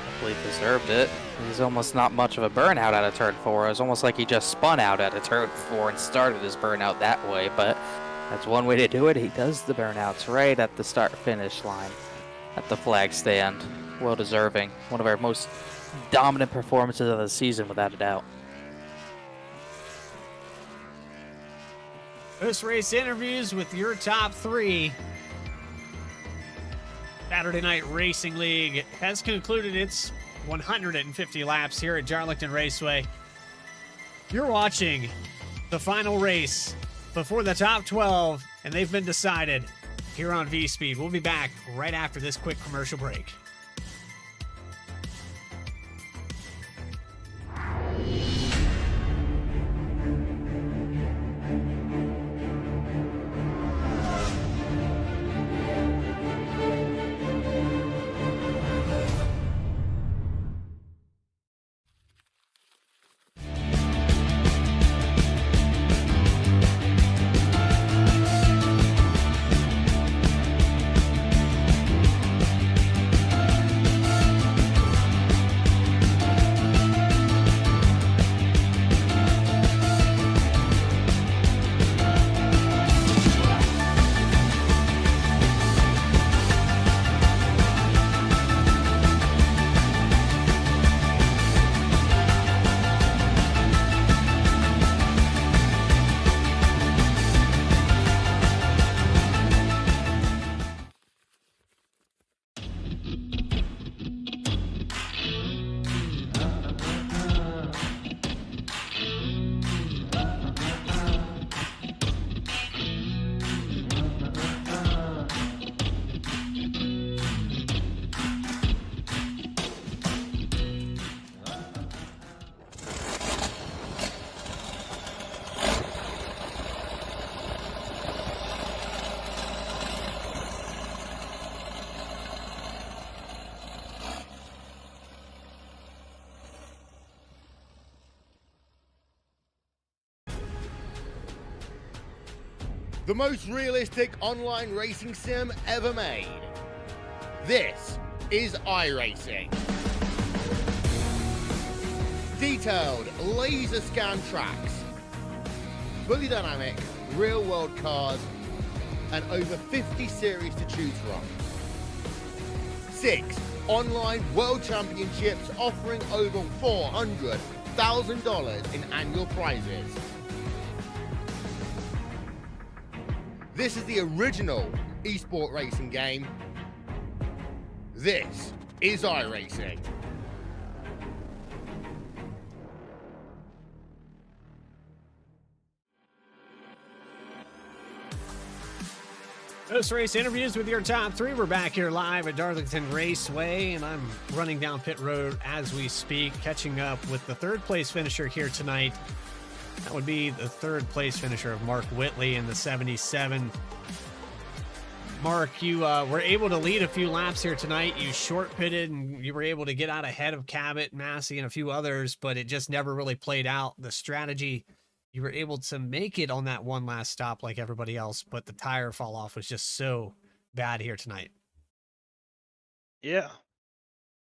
Definitely deserved it. He's almost not much of a burnout out of turn 4. It was almost like he just spun out at a turn 4 and started his burnout that way, but that's one way to do it. He does the burnouts right at the start-finish line at the flag stand. Well deserving. One of our most dominant performances of the season, without a doubt. Post-race interviews with your top 3. Saturday Night Racing League has concluded its 150 laps here at Darlington Raceway. You're watching the final race before the top 12, and they've been decided here on V-Speed. We'll be back right after this quick commercial break. The most realistic online racing sim ever made. This is iRacing. Detailed laser scan tracks, fully dynamic real world cars, and over 50 series to choose from. 6 online world championships offering over $400,000 in annual prizes. This is the original esport racing game. This is iRacing. Post-race interviews with your top 3. We're back here live at Darlington Raceway, and I'm running down pit road as we speak, catching up with the third place finisher here tonight. That would be the third place finisher of Mark Whitley in the 77. Mark, you were able to lead a few laps here tonight. You short pitted and you were able to get out ahead of Cabot, Massey, and a few others, but it just never really played out. The strategy, you were able to make it on that one last stop like everybody else, but the tire fall off was just so bad here tonight. Yeah.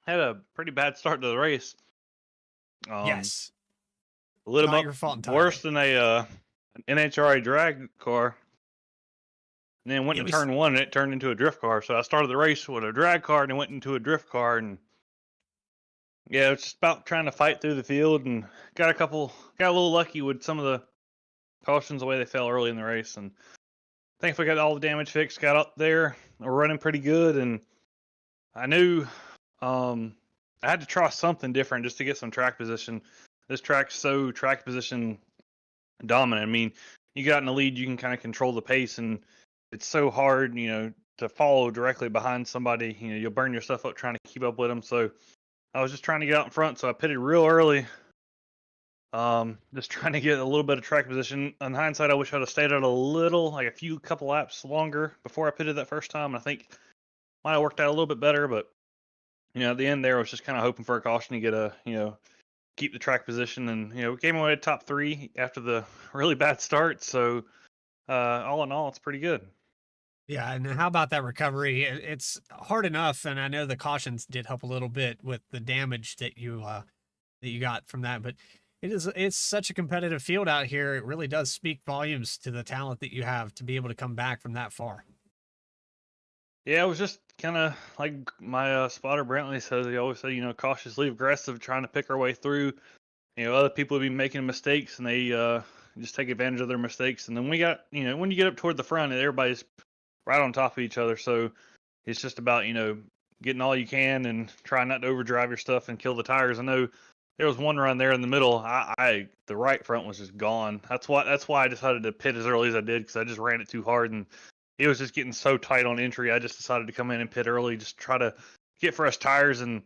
Had a pretty bad start to the race. Yes. Lit him Not up your fault entirely. worse than an NHRA drag car. And then went to turn 1 and it turned into a drift car. So I started the race with a drag car and it went into a drift car. And yeah, it's just about trying to fight through the field and got a little lucky with some of the cautions the way they fell early in the race. And thankfully got all the damage fixed, got up there. We're running pretty good. And I knew I had to try something different just to get some track position. This track's so track position dominant. I mean, you got in the lead, you can kind of control the pace, and it's so hard, to follow directly behind somebody. You'll burn your stuff up trying to keep up with them. So I was just trying to get out in front, so I pitted real early. Just trying to get a little bit of track position. In hindsight, I wish I'd have stayed out a couple laps longer before I pitted that first time. I think might have worked out a little bit better, but at the end there, I was just kind of hoping for a caution to get keep the track position, and we came away at top 3 after the really bad start. So all in all, it's pretty good. Yeah, and how about that recovery? It's hard enough, and I know the cautions did help a little bit with the damage that you got from that, but it's such a competitive field out here. It really does speak volumes to the talent that you have to be able to come back from that far. Yeah, it was just kind of like my spotter Brantley says. He always say, cautiously aggressive, trying to pick our way through. Other people have been making mistakes, and they just take advantage of their mistakes. And then we got, when you get up toward the front, everybody's right on top of each other. So it's just about, getting all you can and trying not to overdrive your stuff and kill the tires. I know there was one run there in the middle. The right front was just gone. That's why I decided to pit as early as I did, because I just ran it too hard, and it was just getting so tight on entry. I just decided to come in and pit early, just try to get fresh tires. And,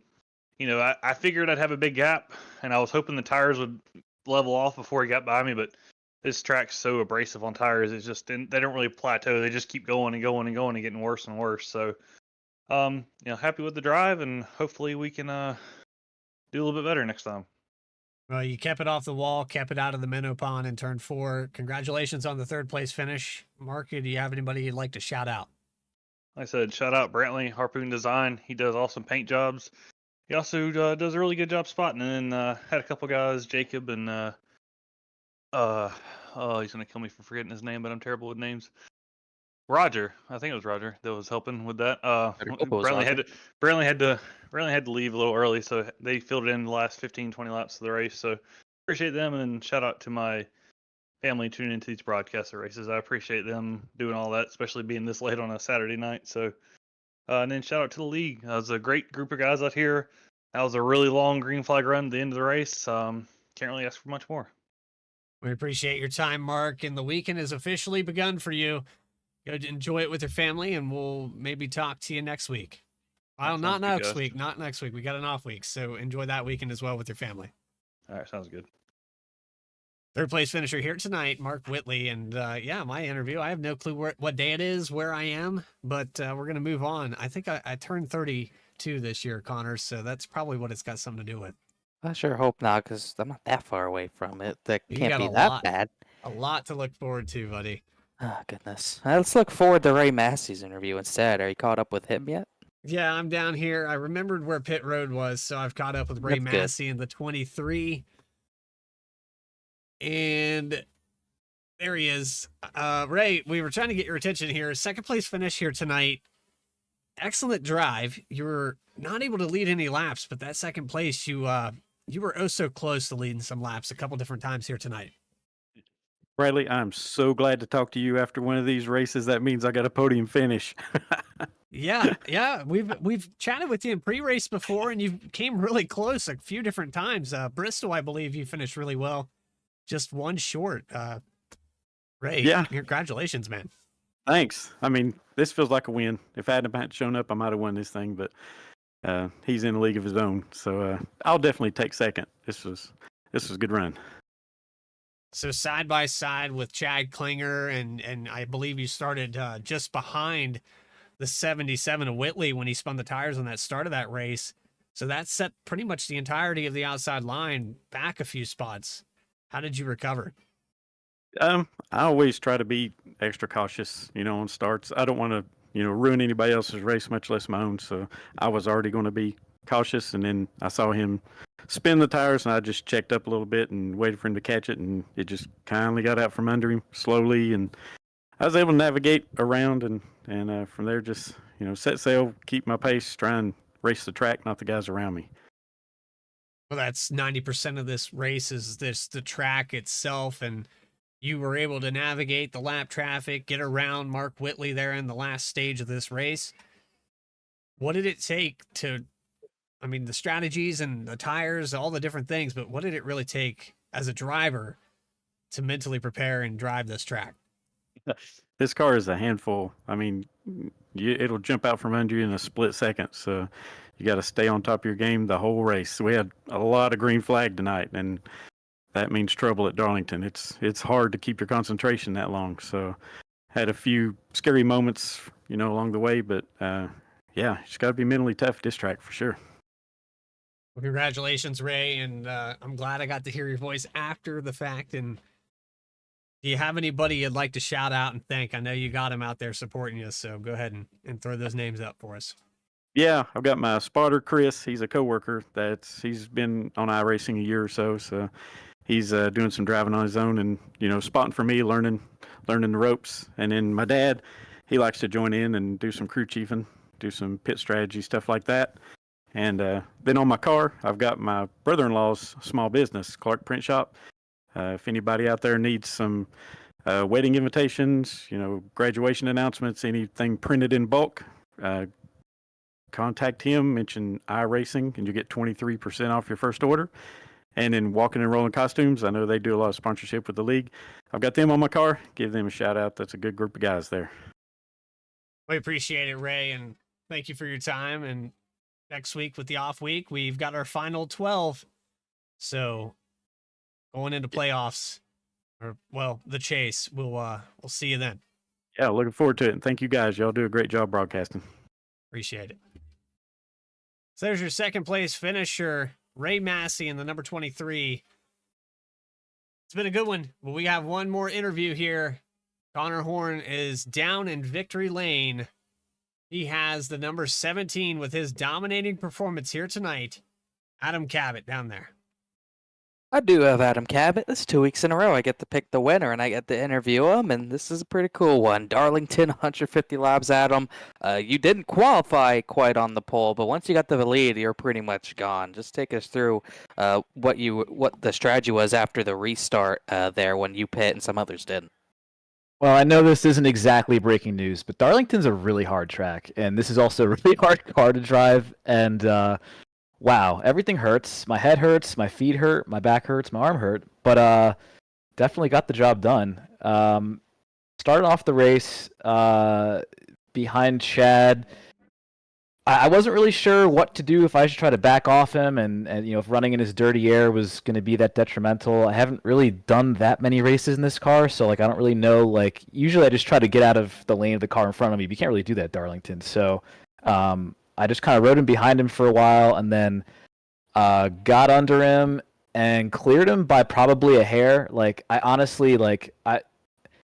I figured I'd have a big gap, and I was hoping the tires would level off before he got by me. But this track's so abrasive on tires. It's just, they don't really plateau. They just keep going and going and going and getting worse and worse. So, happy with the drive, and hopefully we can do a little bit better next time. Well, you kept it off the wall, kept it out of the minnow pond in turn 4. Congratulations on the third place finish. Mark, do you have anybody you'd like to shout out? Like I said, shout out Brantley, Harpoon Design. He does awesome paint jobs. He also does a really good job spotting. And then had a couple guys, Jacob and he's gonna kill me for forgetting his name, but I'm terrible with names. Roger, I think it was Roger that was helping with that. Brantley had to leave a little early, so they filled it in the last 15-20 laps of the race. So appreciate them, and shout out to my family tuning into these broadcaster races. I appreciate them doing all that, especially being this late on a Saturday night. So and then shout out to the league. It was a great group of guys out here. That was a really long green flag run at the end of the race. Can't really ask for much more. We appreciate your time, Mark, and the weekend has officially begun for you. Go enjoy it with your family, and we'll maybe talk to you next week. Well, not next week. We got an off week, so enjoy that weekend as well with your family. All right, sounds good. Third place finisher here tonight, Mark Whitley, and my interview. I have no clue what day it is, where I am, but we're gonna move on. I think I turned 32 this year, Connor, so that's probably what it's got something to do with. I sure hope not, because I'm not that far away from it. That can't be that bad. A lot to look forward to, buddy. Oh, goodness. Let's look forward to Ray Massey's interview instead. Are you caught up with him yet? Yeah, I'm down here. I remembered where pit road was, so I've caught up with Ray That's good. Massey in the 23. And there he is. Ray, we were trying to get your attention here. Second place finish here tonight. Excellent drive. You were not able to lead any laps, but that second place, you were oh so close to leading some laps a couple different times here tonight. Bradley, I'm so glad to talk to you after one of these races. That means I got a podium finish. Yeah. We've chatted with you in pre-race before, and you came really close a few different times. Bristol, I believe you finished really well, just one short. Ray, Yeah. Congratulations, man. Thanks. I mean, this feels like a win. If Adam hadn't shown up, I might have won this thing, but he's in a league of his own. So I'll definitely take second. This was a good run. So side by side with Chad Klinger, and I believe you started just behind the 77 of Whitley when he spun the tires on that start of that race. So that set pretty much the entirety of the outside line back a few spots. How did you recover? I always try to be extra cautious, on starts. I don't want to, ruin anybody else's race, much less my own. So I was already going to be cautious, and then I saw him spin the tires, and I just checked up a little bit and waited for him to catch it, and it just kindly got out from under him slowly, and I was able to navigate around, and from there just set sail, keep my pace, try and race the track, not the guys around me. Well, that's 90% of this race is the track itself, and you were able to navigate the lap traffic, get around Mark Whitley there in the last stage of this race. What did it take the strategies and the tires, all the different things, but what did it really take as a driver to mentally prepare and drive this track? This car is a handful. I mean, it'll jump out from under you in a split second. So you got to stay on top of your game the whole race. We had a lot of green flag tonight, and that means trouble at Darlington. It's hard to keep your concentration that long. So had a few scary moments, along the way, but yeah, just got to be mentally tough at this track for sure. Well, congratulations, Ray, and I'm glad I got to hear your voice after the fact. And do you have anybody you'd like to shout out and thank? I know you got him out there supporting you, so go ahead and throw those names up for us. Yeah, I've got my spotter, Chris. He's a coworker. He's been on iRacing a year or so, so he's doing some driving on his own and spotting for me, learning the ropes. And then my dad, he likes to join in and do some crew chiefing, do some pit strategy stuff like that. And then on my car, I've got my brother-in-law's small business, Clark Print Shop. If anybody out there needs some wedding invitations, graduation announcements, anything printed in bulk, contact him, mention iRacing, and you get 23% off your first order. And then Walking and Rolling Costumes, I know they do a lot of sponsorship with the league. I've got them on my car. Give them a shout out. That's a good group of guys there. We appreciate it, Ray, and thank you for your time. And next week with the off week, we've got our final 12. So going into playoffs, the chase, we'll see you then. Yeah, looking forward to it. And thank you guys. Y'all do a great job broadcasting. Appreciate it. So there's your second place finisher, Ray Massey in the number 23. It's been a good one. Well, we have one more interview here. Connor Horn is down in victory lane. He has the number 17 with his dominating performance here tonight. Adam Cabot down there. I do have Adam Cabot. This is 2 weeks in a row. I get to pick the winner, and I get to interview him, and this is a pretty cool one. Darlington, 150 laps, Adam. You didn't qualify quite on the pole, but once you got to the lead, you're pretty much gone. Just take us through what the strategy was after the restart there when you pit and some others didn't. Well, I know this isn't exactly breaking news, but Darlington's a really hard track, and this is also a really hard car to drive, and wow, everything hurts. My head hurts, my feet hurt, my back hurts, my arm hurt, but definitely got the job done. Started off the race behind Chad. I wasn't really sure what to do, if I should try to back off him and if running in his dirty air was going to be that detrimental. I haven't really done that many races in this car, so I don't really know. Usually I just try to get out of the lane of the car in front of me, but you can't really do that at Darlington. So I just kind of rode him behind him for a while and then got under him and cleared him by probably a hair. I honestly,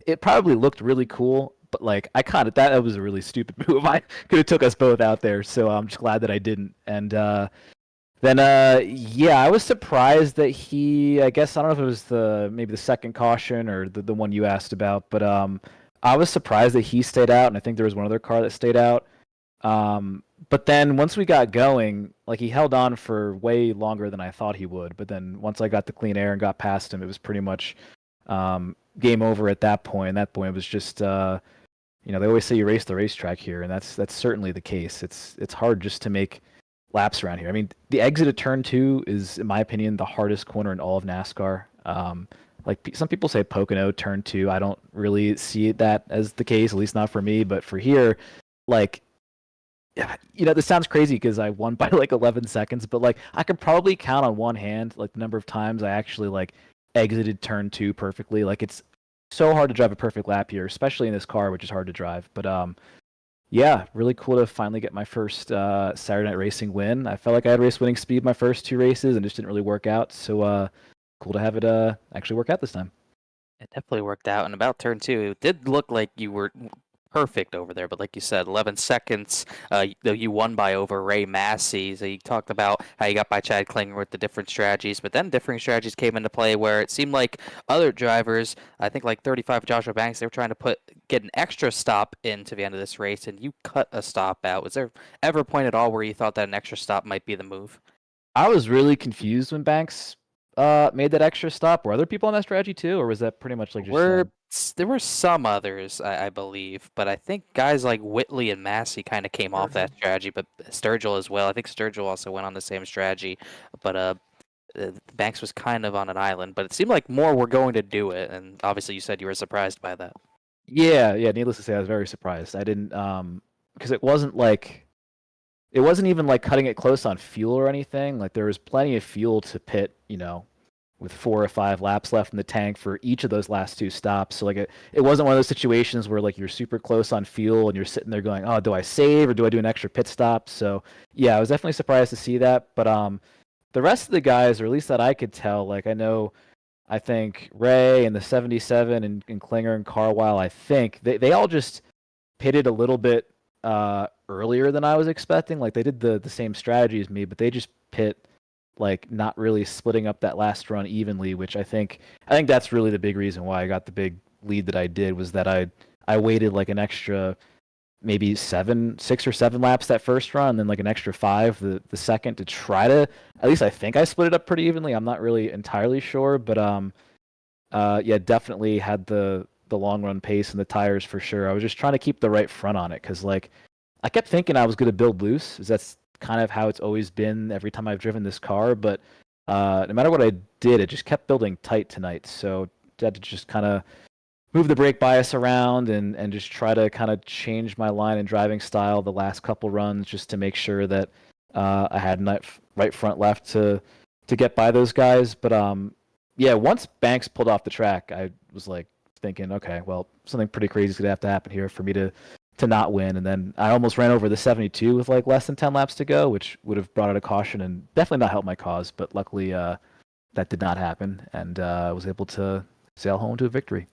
it probably looked really cool, but like I kind of that was a really stupid move. I could have took us both out there, so I'm just glad that I didn't. And then yeah, I was surprised that I guess I don't know if it was maybe the second caution or the one you asked about, but I was surprised that he stayed out, and I think there was one other car that stayed out. But then once we got going, like he held on for way longer than I thought he would. But then once I got the clean air and got past him, it was pretty much game over at that point. And that point it was just they always say you race the racetrack here, and that's certainly the case. It's hard just to make laps around here. I mean, the exit at turn 2 is, in my opinion, the hardest corner in all of NASCAR. Like some people say Pocono turn 2. I don't really see that as the case, at least not for me. But for here, like, this sounds crazy because I won by like 11 seconds, but like I could probably count on one hand like the number of times I actually like exited turn 2 perfectly. Like it's so hard to drive a perfect lap here, especially in this car, which is hard to drive. But yeah, really cool to finally get my first Saturday Night Racing win. I felt like I had race winning speed my first 2 races and just didn't really work out. So cool to have it actually work out this time. It definitely worked out. And about turn 2, it did look like you were perfect over there, but like you said, 11 seconds, you won by over Ray Massey. So you talked about how you got by Chad Klinger with the different strategies, but then different strategies came into play where it seemed like other drivers, I think like 35 Joshua Banks, they were trying to get an extra stop into the end of this race, and you cut a stop out. Was there ever a point at all where you thought that an extra stop might be the move? I was really confused when Banks made that extra stop. Were other people on that strategy too, or was that pretty much like just there were some others, I believe, but I think guys like Whitley and Massey kind of came off that strategy, but Sturgill as well. I think Sturgill also went on the same strategy, but Banks was kind of on an island. But it seemed like more were going to do it, and obviously you said you were surprised by that. Yeah. Needless to say, I was very surprised. I didn't because it wasn't even like cutting it close on fuel or anything. Like there was plenty of fuel to pit, with 4 or 5 laps left in the tank for each of those last 2 stops. So like it wasn't one of those situations where like you're super close on fuel and you're sitting there going, oh, do I save or do I do an extra pit stop? So yeah, I was definitely surprised to see that. But the rest of the guys, or at least that I could tell, like I think Ray and the 77 and Klinger and Carwile, I think they all just pitted a little bit earlier than I was expecting. Like they did the same strategy as me, but they just pit like not really splitting up that last run evenly, which I think that's really the big reason why I got the big lead that I did, was that I waited like an extra maybe 6 or 7 laps that first run, and then like an extra 5 the second, to try to, at least I think I split it up pretty evenly. I'm not really entirely sure, but yeah, definitely had the long run pace and the tires for sure. I was just trying to keep the right front on it, because like I kept thinking I was going to build loose, because that's kind of how it's always been every time I've driven this car. But no matter what I did, it just kept building tight tonight. So I had to just kind of move the brake bias around and just try to kind of change my line and driving style the last couple runs, just to make sure that I had right front left to get by those guys. But yeah, once Banks pulled off the track, I was like thinking, okay, well, something pretty crazy is going to have to happen here for me to not win. And then I almost ran over the 72 with like less than 10 laps to go, which would have brought out a caution and definitely not helped my cause. But luckily that did not happen, and I was able to sail home to a victory.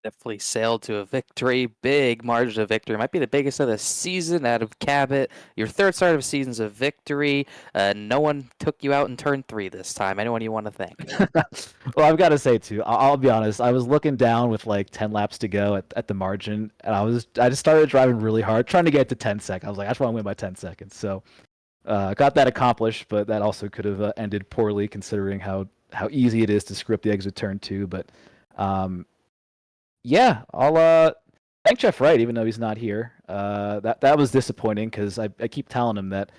Definitely sailed to a victory. Big margin of victory. Might be the biggest of the season out of Cabot. Your third start of season's a victory. No one took you out in turn 3 this time. Anyone you want to thank? Well, I've got to say too, I'll be honest, I was looking down with like 10 laps to go at the margin, and I just started driving really hard, trying to get to 10 seconds. I was like, I just want to win by 10 seconds. So got that accomplished, but that also could have ended poorly, considering how easy it is to screw up the exit turn 2. But yeah, I'll thank Jeff Wright, even though he's not here. That was disappointing, because I keep telling him that,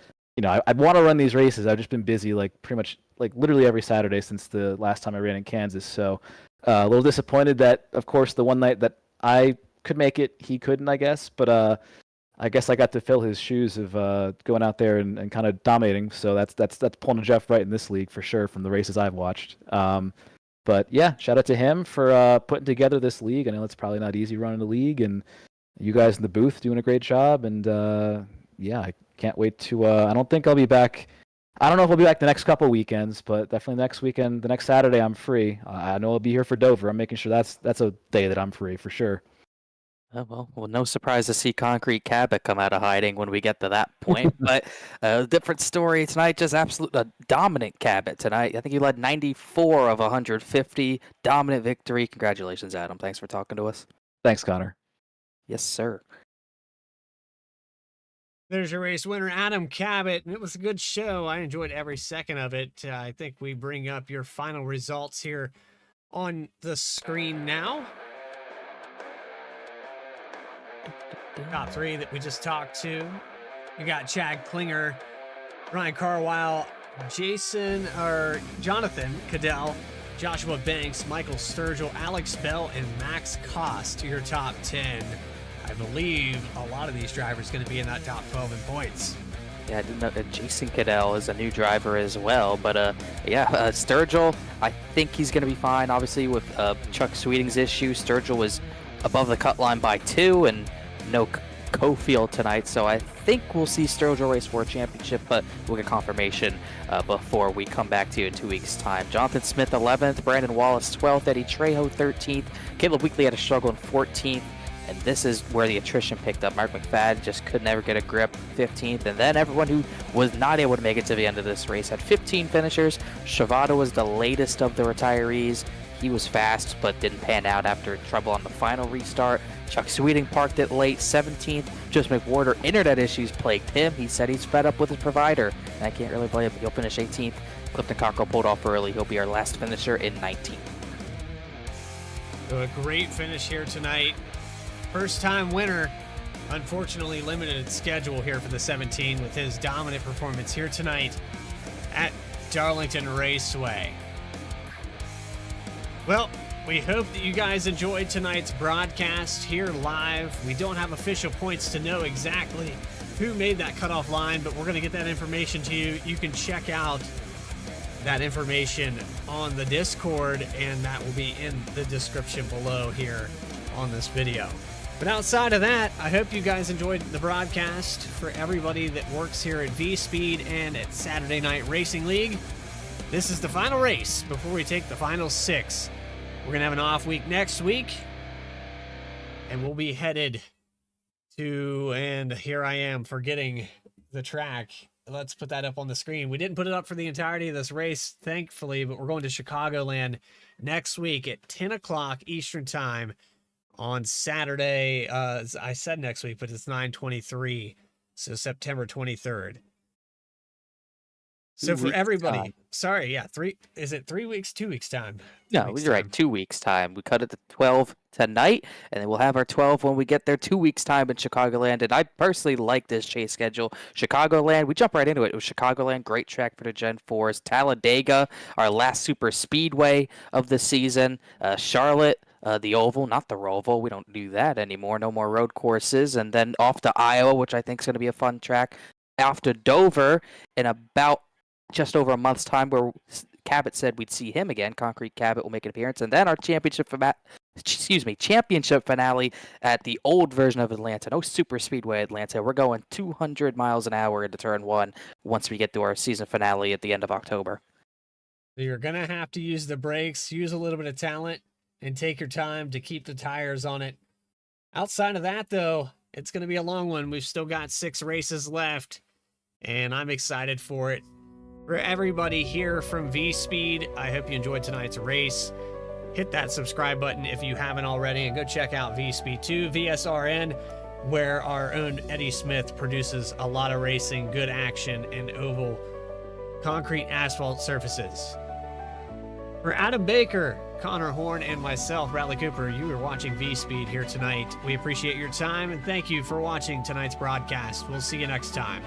I want to run these races. I've just been busy like pretty much like literally every Saturday since the last time I ran in Kansas. So a little disappointed that, of course, the one night that I could make it, he couldn't, I guess. But I guess I got to fill his shoes of going out there and kind of dominating. So that's pulling a Jeff Wright in this league for sure from the races I've watched. But yeah, shout out to him for putting together this league. I know it's probably not easy running a league, and you guys in the booth doing a great job. And yeah, I can't wait to. I don't think I'll be back. I don't know if I'll be back the next couple weekends, but definitely next weekend, the next Saturday, I'm free. I know I'll be here for Dover. I'm making sure that's a day that I'm free for sure. Oh, well, no surprise to see Concrete Cabot come out of hiding when we get to that point. But a different story tonight, just absolute dominant Cabot tonight. I think he led 94 of 150. Dominant victory. Congratulations, Adam. Thanks for talking to us. Thanks, Connor. Yes, sir. There's your race winner, Adam Cabot. And it was a good show. I enjoyed every second of it. I think we bring up your final results here on the screen now. Top 3 that we just talked to. You got Chad Klinger, Ryan Carwile, Jonathan Cadell, Joshua Banks, Michael Sturgill, Alex Bell, and Max Koss to your top 10. I believe a lot of these drivers going to be in that top 12 in points. Yeah, I didn't know that Jason Cadell is a new driver as well. But Sturgill, I think he's going to be fine. Obviously, with Chuck Sweeting's issue, Sturgill was above the cut line by 2 and no Cofield tonight, so I think we'll see Sturgill race for a championship, but we'll get confirmation before we come back to you in 2 weeks' time. Jonathan Smith 11th, Brandon Wallace 12th, Eddie Trejo 13th, Caleb Weekly had a struggle in 14th, and this is where the attrition picked up. Mark McFadden just could never get a grip, 15th, and then everyone who was not able to make it to the end of this race had 15 finishers. Shavada was the latest of the retirees. He was fast, but didn't pan out after trouble on the final restart. Chuck Sweeting parked it late, 17th. Just McWhorter, internet issues plagued him. He said he's fed up with his provider, and I can't really blame him. He'll finish 18th. Clifton Cockrell pulled off early. He'll be our last finisher in 19th. So a great finish here tonight. First time winner. Unfortunately, limited schedule here for the 17 with his dominant performance here tonight at Darlington Raceway. Well, we hope that you guys enjoyed tonight's broadcast here live. We don't have official points to know exactly who made that cutoff line, but we're going to get that information to you. You can check out that information on the Discord, and that will be in the description below here on this video. But outside of that, I hope you guys enjoyed the broadcast. For everybody that works here at V-Speed and at Saturday Night Racing League, this is the final race before we take the final 6. We're going to have an off week next week, and we'll be headed to, and here I am forgetting the track. Let's put that up on the screen. We didn't put it up for the entirety of this race, thankfully, but we're going to Chicagoland next week at 10 o'clock Eastern Time on Saturday. I said next week, but it's 9/23, so September 23rd. So for everybody, sorry, yeah, 3 weeks, 2 weeks time? No, you're right, 2 weeks time. We cut it to 12 tonight, and then we'll have our 12 when we get there 2 weeks time in Chicagoland. And I personally like this chase schedule. Chicagoland, we jump right into it. It was Chicagoland, great track for the Gen 4s. Talladega, our last super speedway of the season. Charlotte, the Oval, not the Roval. We don't do that anymore. No more road courses. And then off to Iowa, which I think is going to be a fun track. Off to Dover in about just over a month's time, where Cabot said we'd see him again. Concrete Cabot will make an appearance, and then our championship finale at the old version of Atlanta. No super speedway Atlanta. We're going 200 miles an hour into turn 1 once we get to our season finale at the end of October. You're gonna have to use the brakes, use a little bit of talent, and take your time to keep the tires on it. Outside of that, though, it's gonna be a long one. We've still got 6 races left, and I'm excited for it. For everybody here from V-Speed, I hope you enjoyed tonight's race. Hit that subscribe button if you haven't already, and go check out V-Speed 2, VSRN, where our own Eddie Smith produces a lot of racing, good action, and oval concrete asphalt surfaces. For Adam Baker, Connor Horn, and myself, Bradley Cooper, you are watching V-Speed here tonight. We appreciate your time, and thank you for watching tonight's broadcast. We'll see you next time.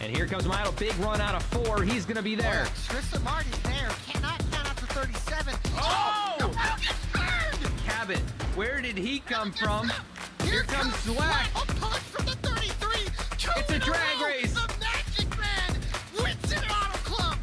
And here comes Milo, big run out of 4. He's going to be there. Tristan Martin's there. Cannot count out the 37. Oh! Navarro gets burned! Cabot, where did he come from? Here comes Slack. A punch from the 33. It's a drag race. The Magic Man wins it at Auto Club.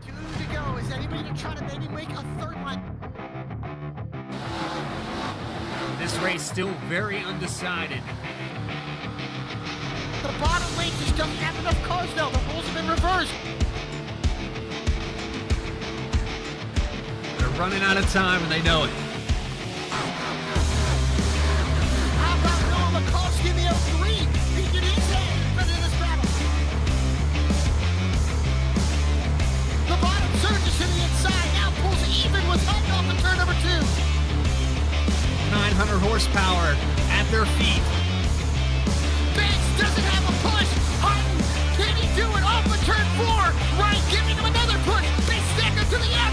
Two to go. Is anybody to try to maybe make a third one? This race still very undecided. The bottom lane just doesn't have enough cars now. The rules have been reversed. They're running out of time and they know it. How about Noah Mikulski in the 03? He did his hand in this battle. The bottom surges to the inside. Now pulls even with heading off the turn number 2. 900 horsepower at their feet. Banks doesn't have a push. Hutton, can he do it off of turn 4? Right, giving him another push. They stack him to the outside.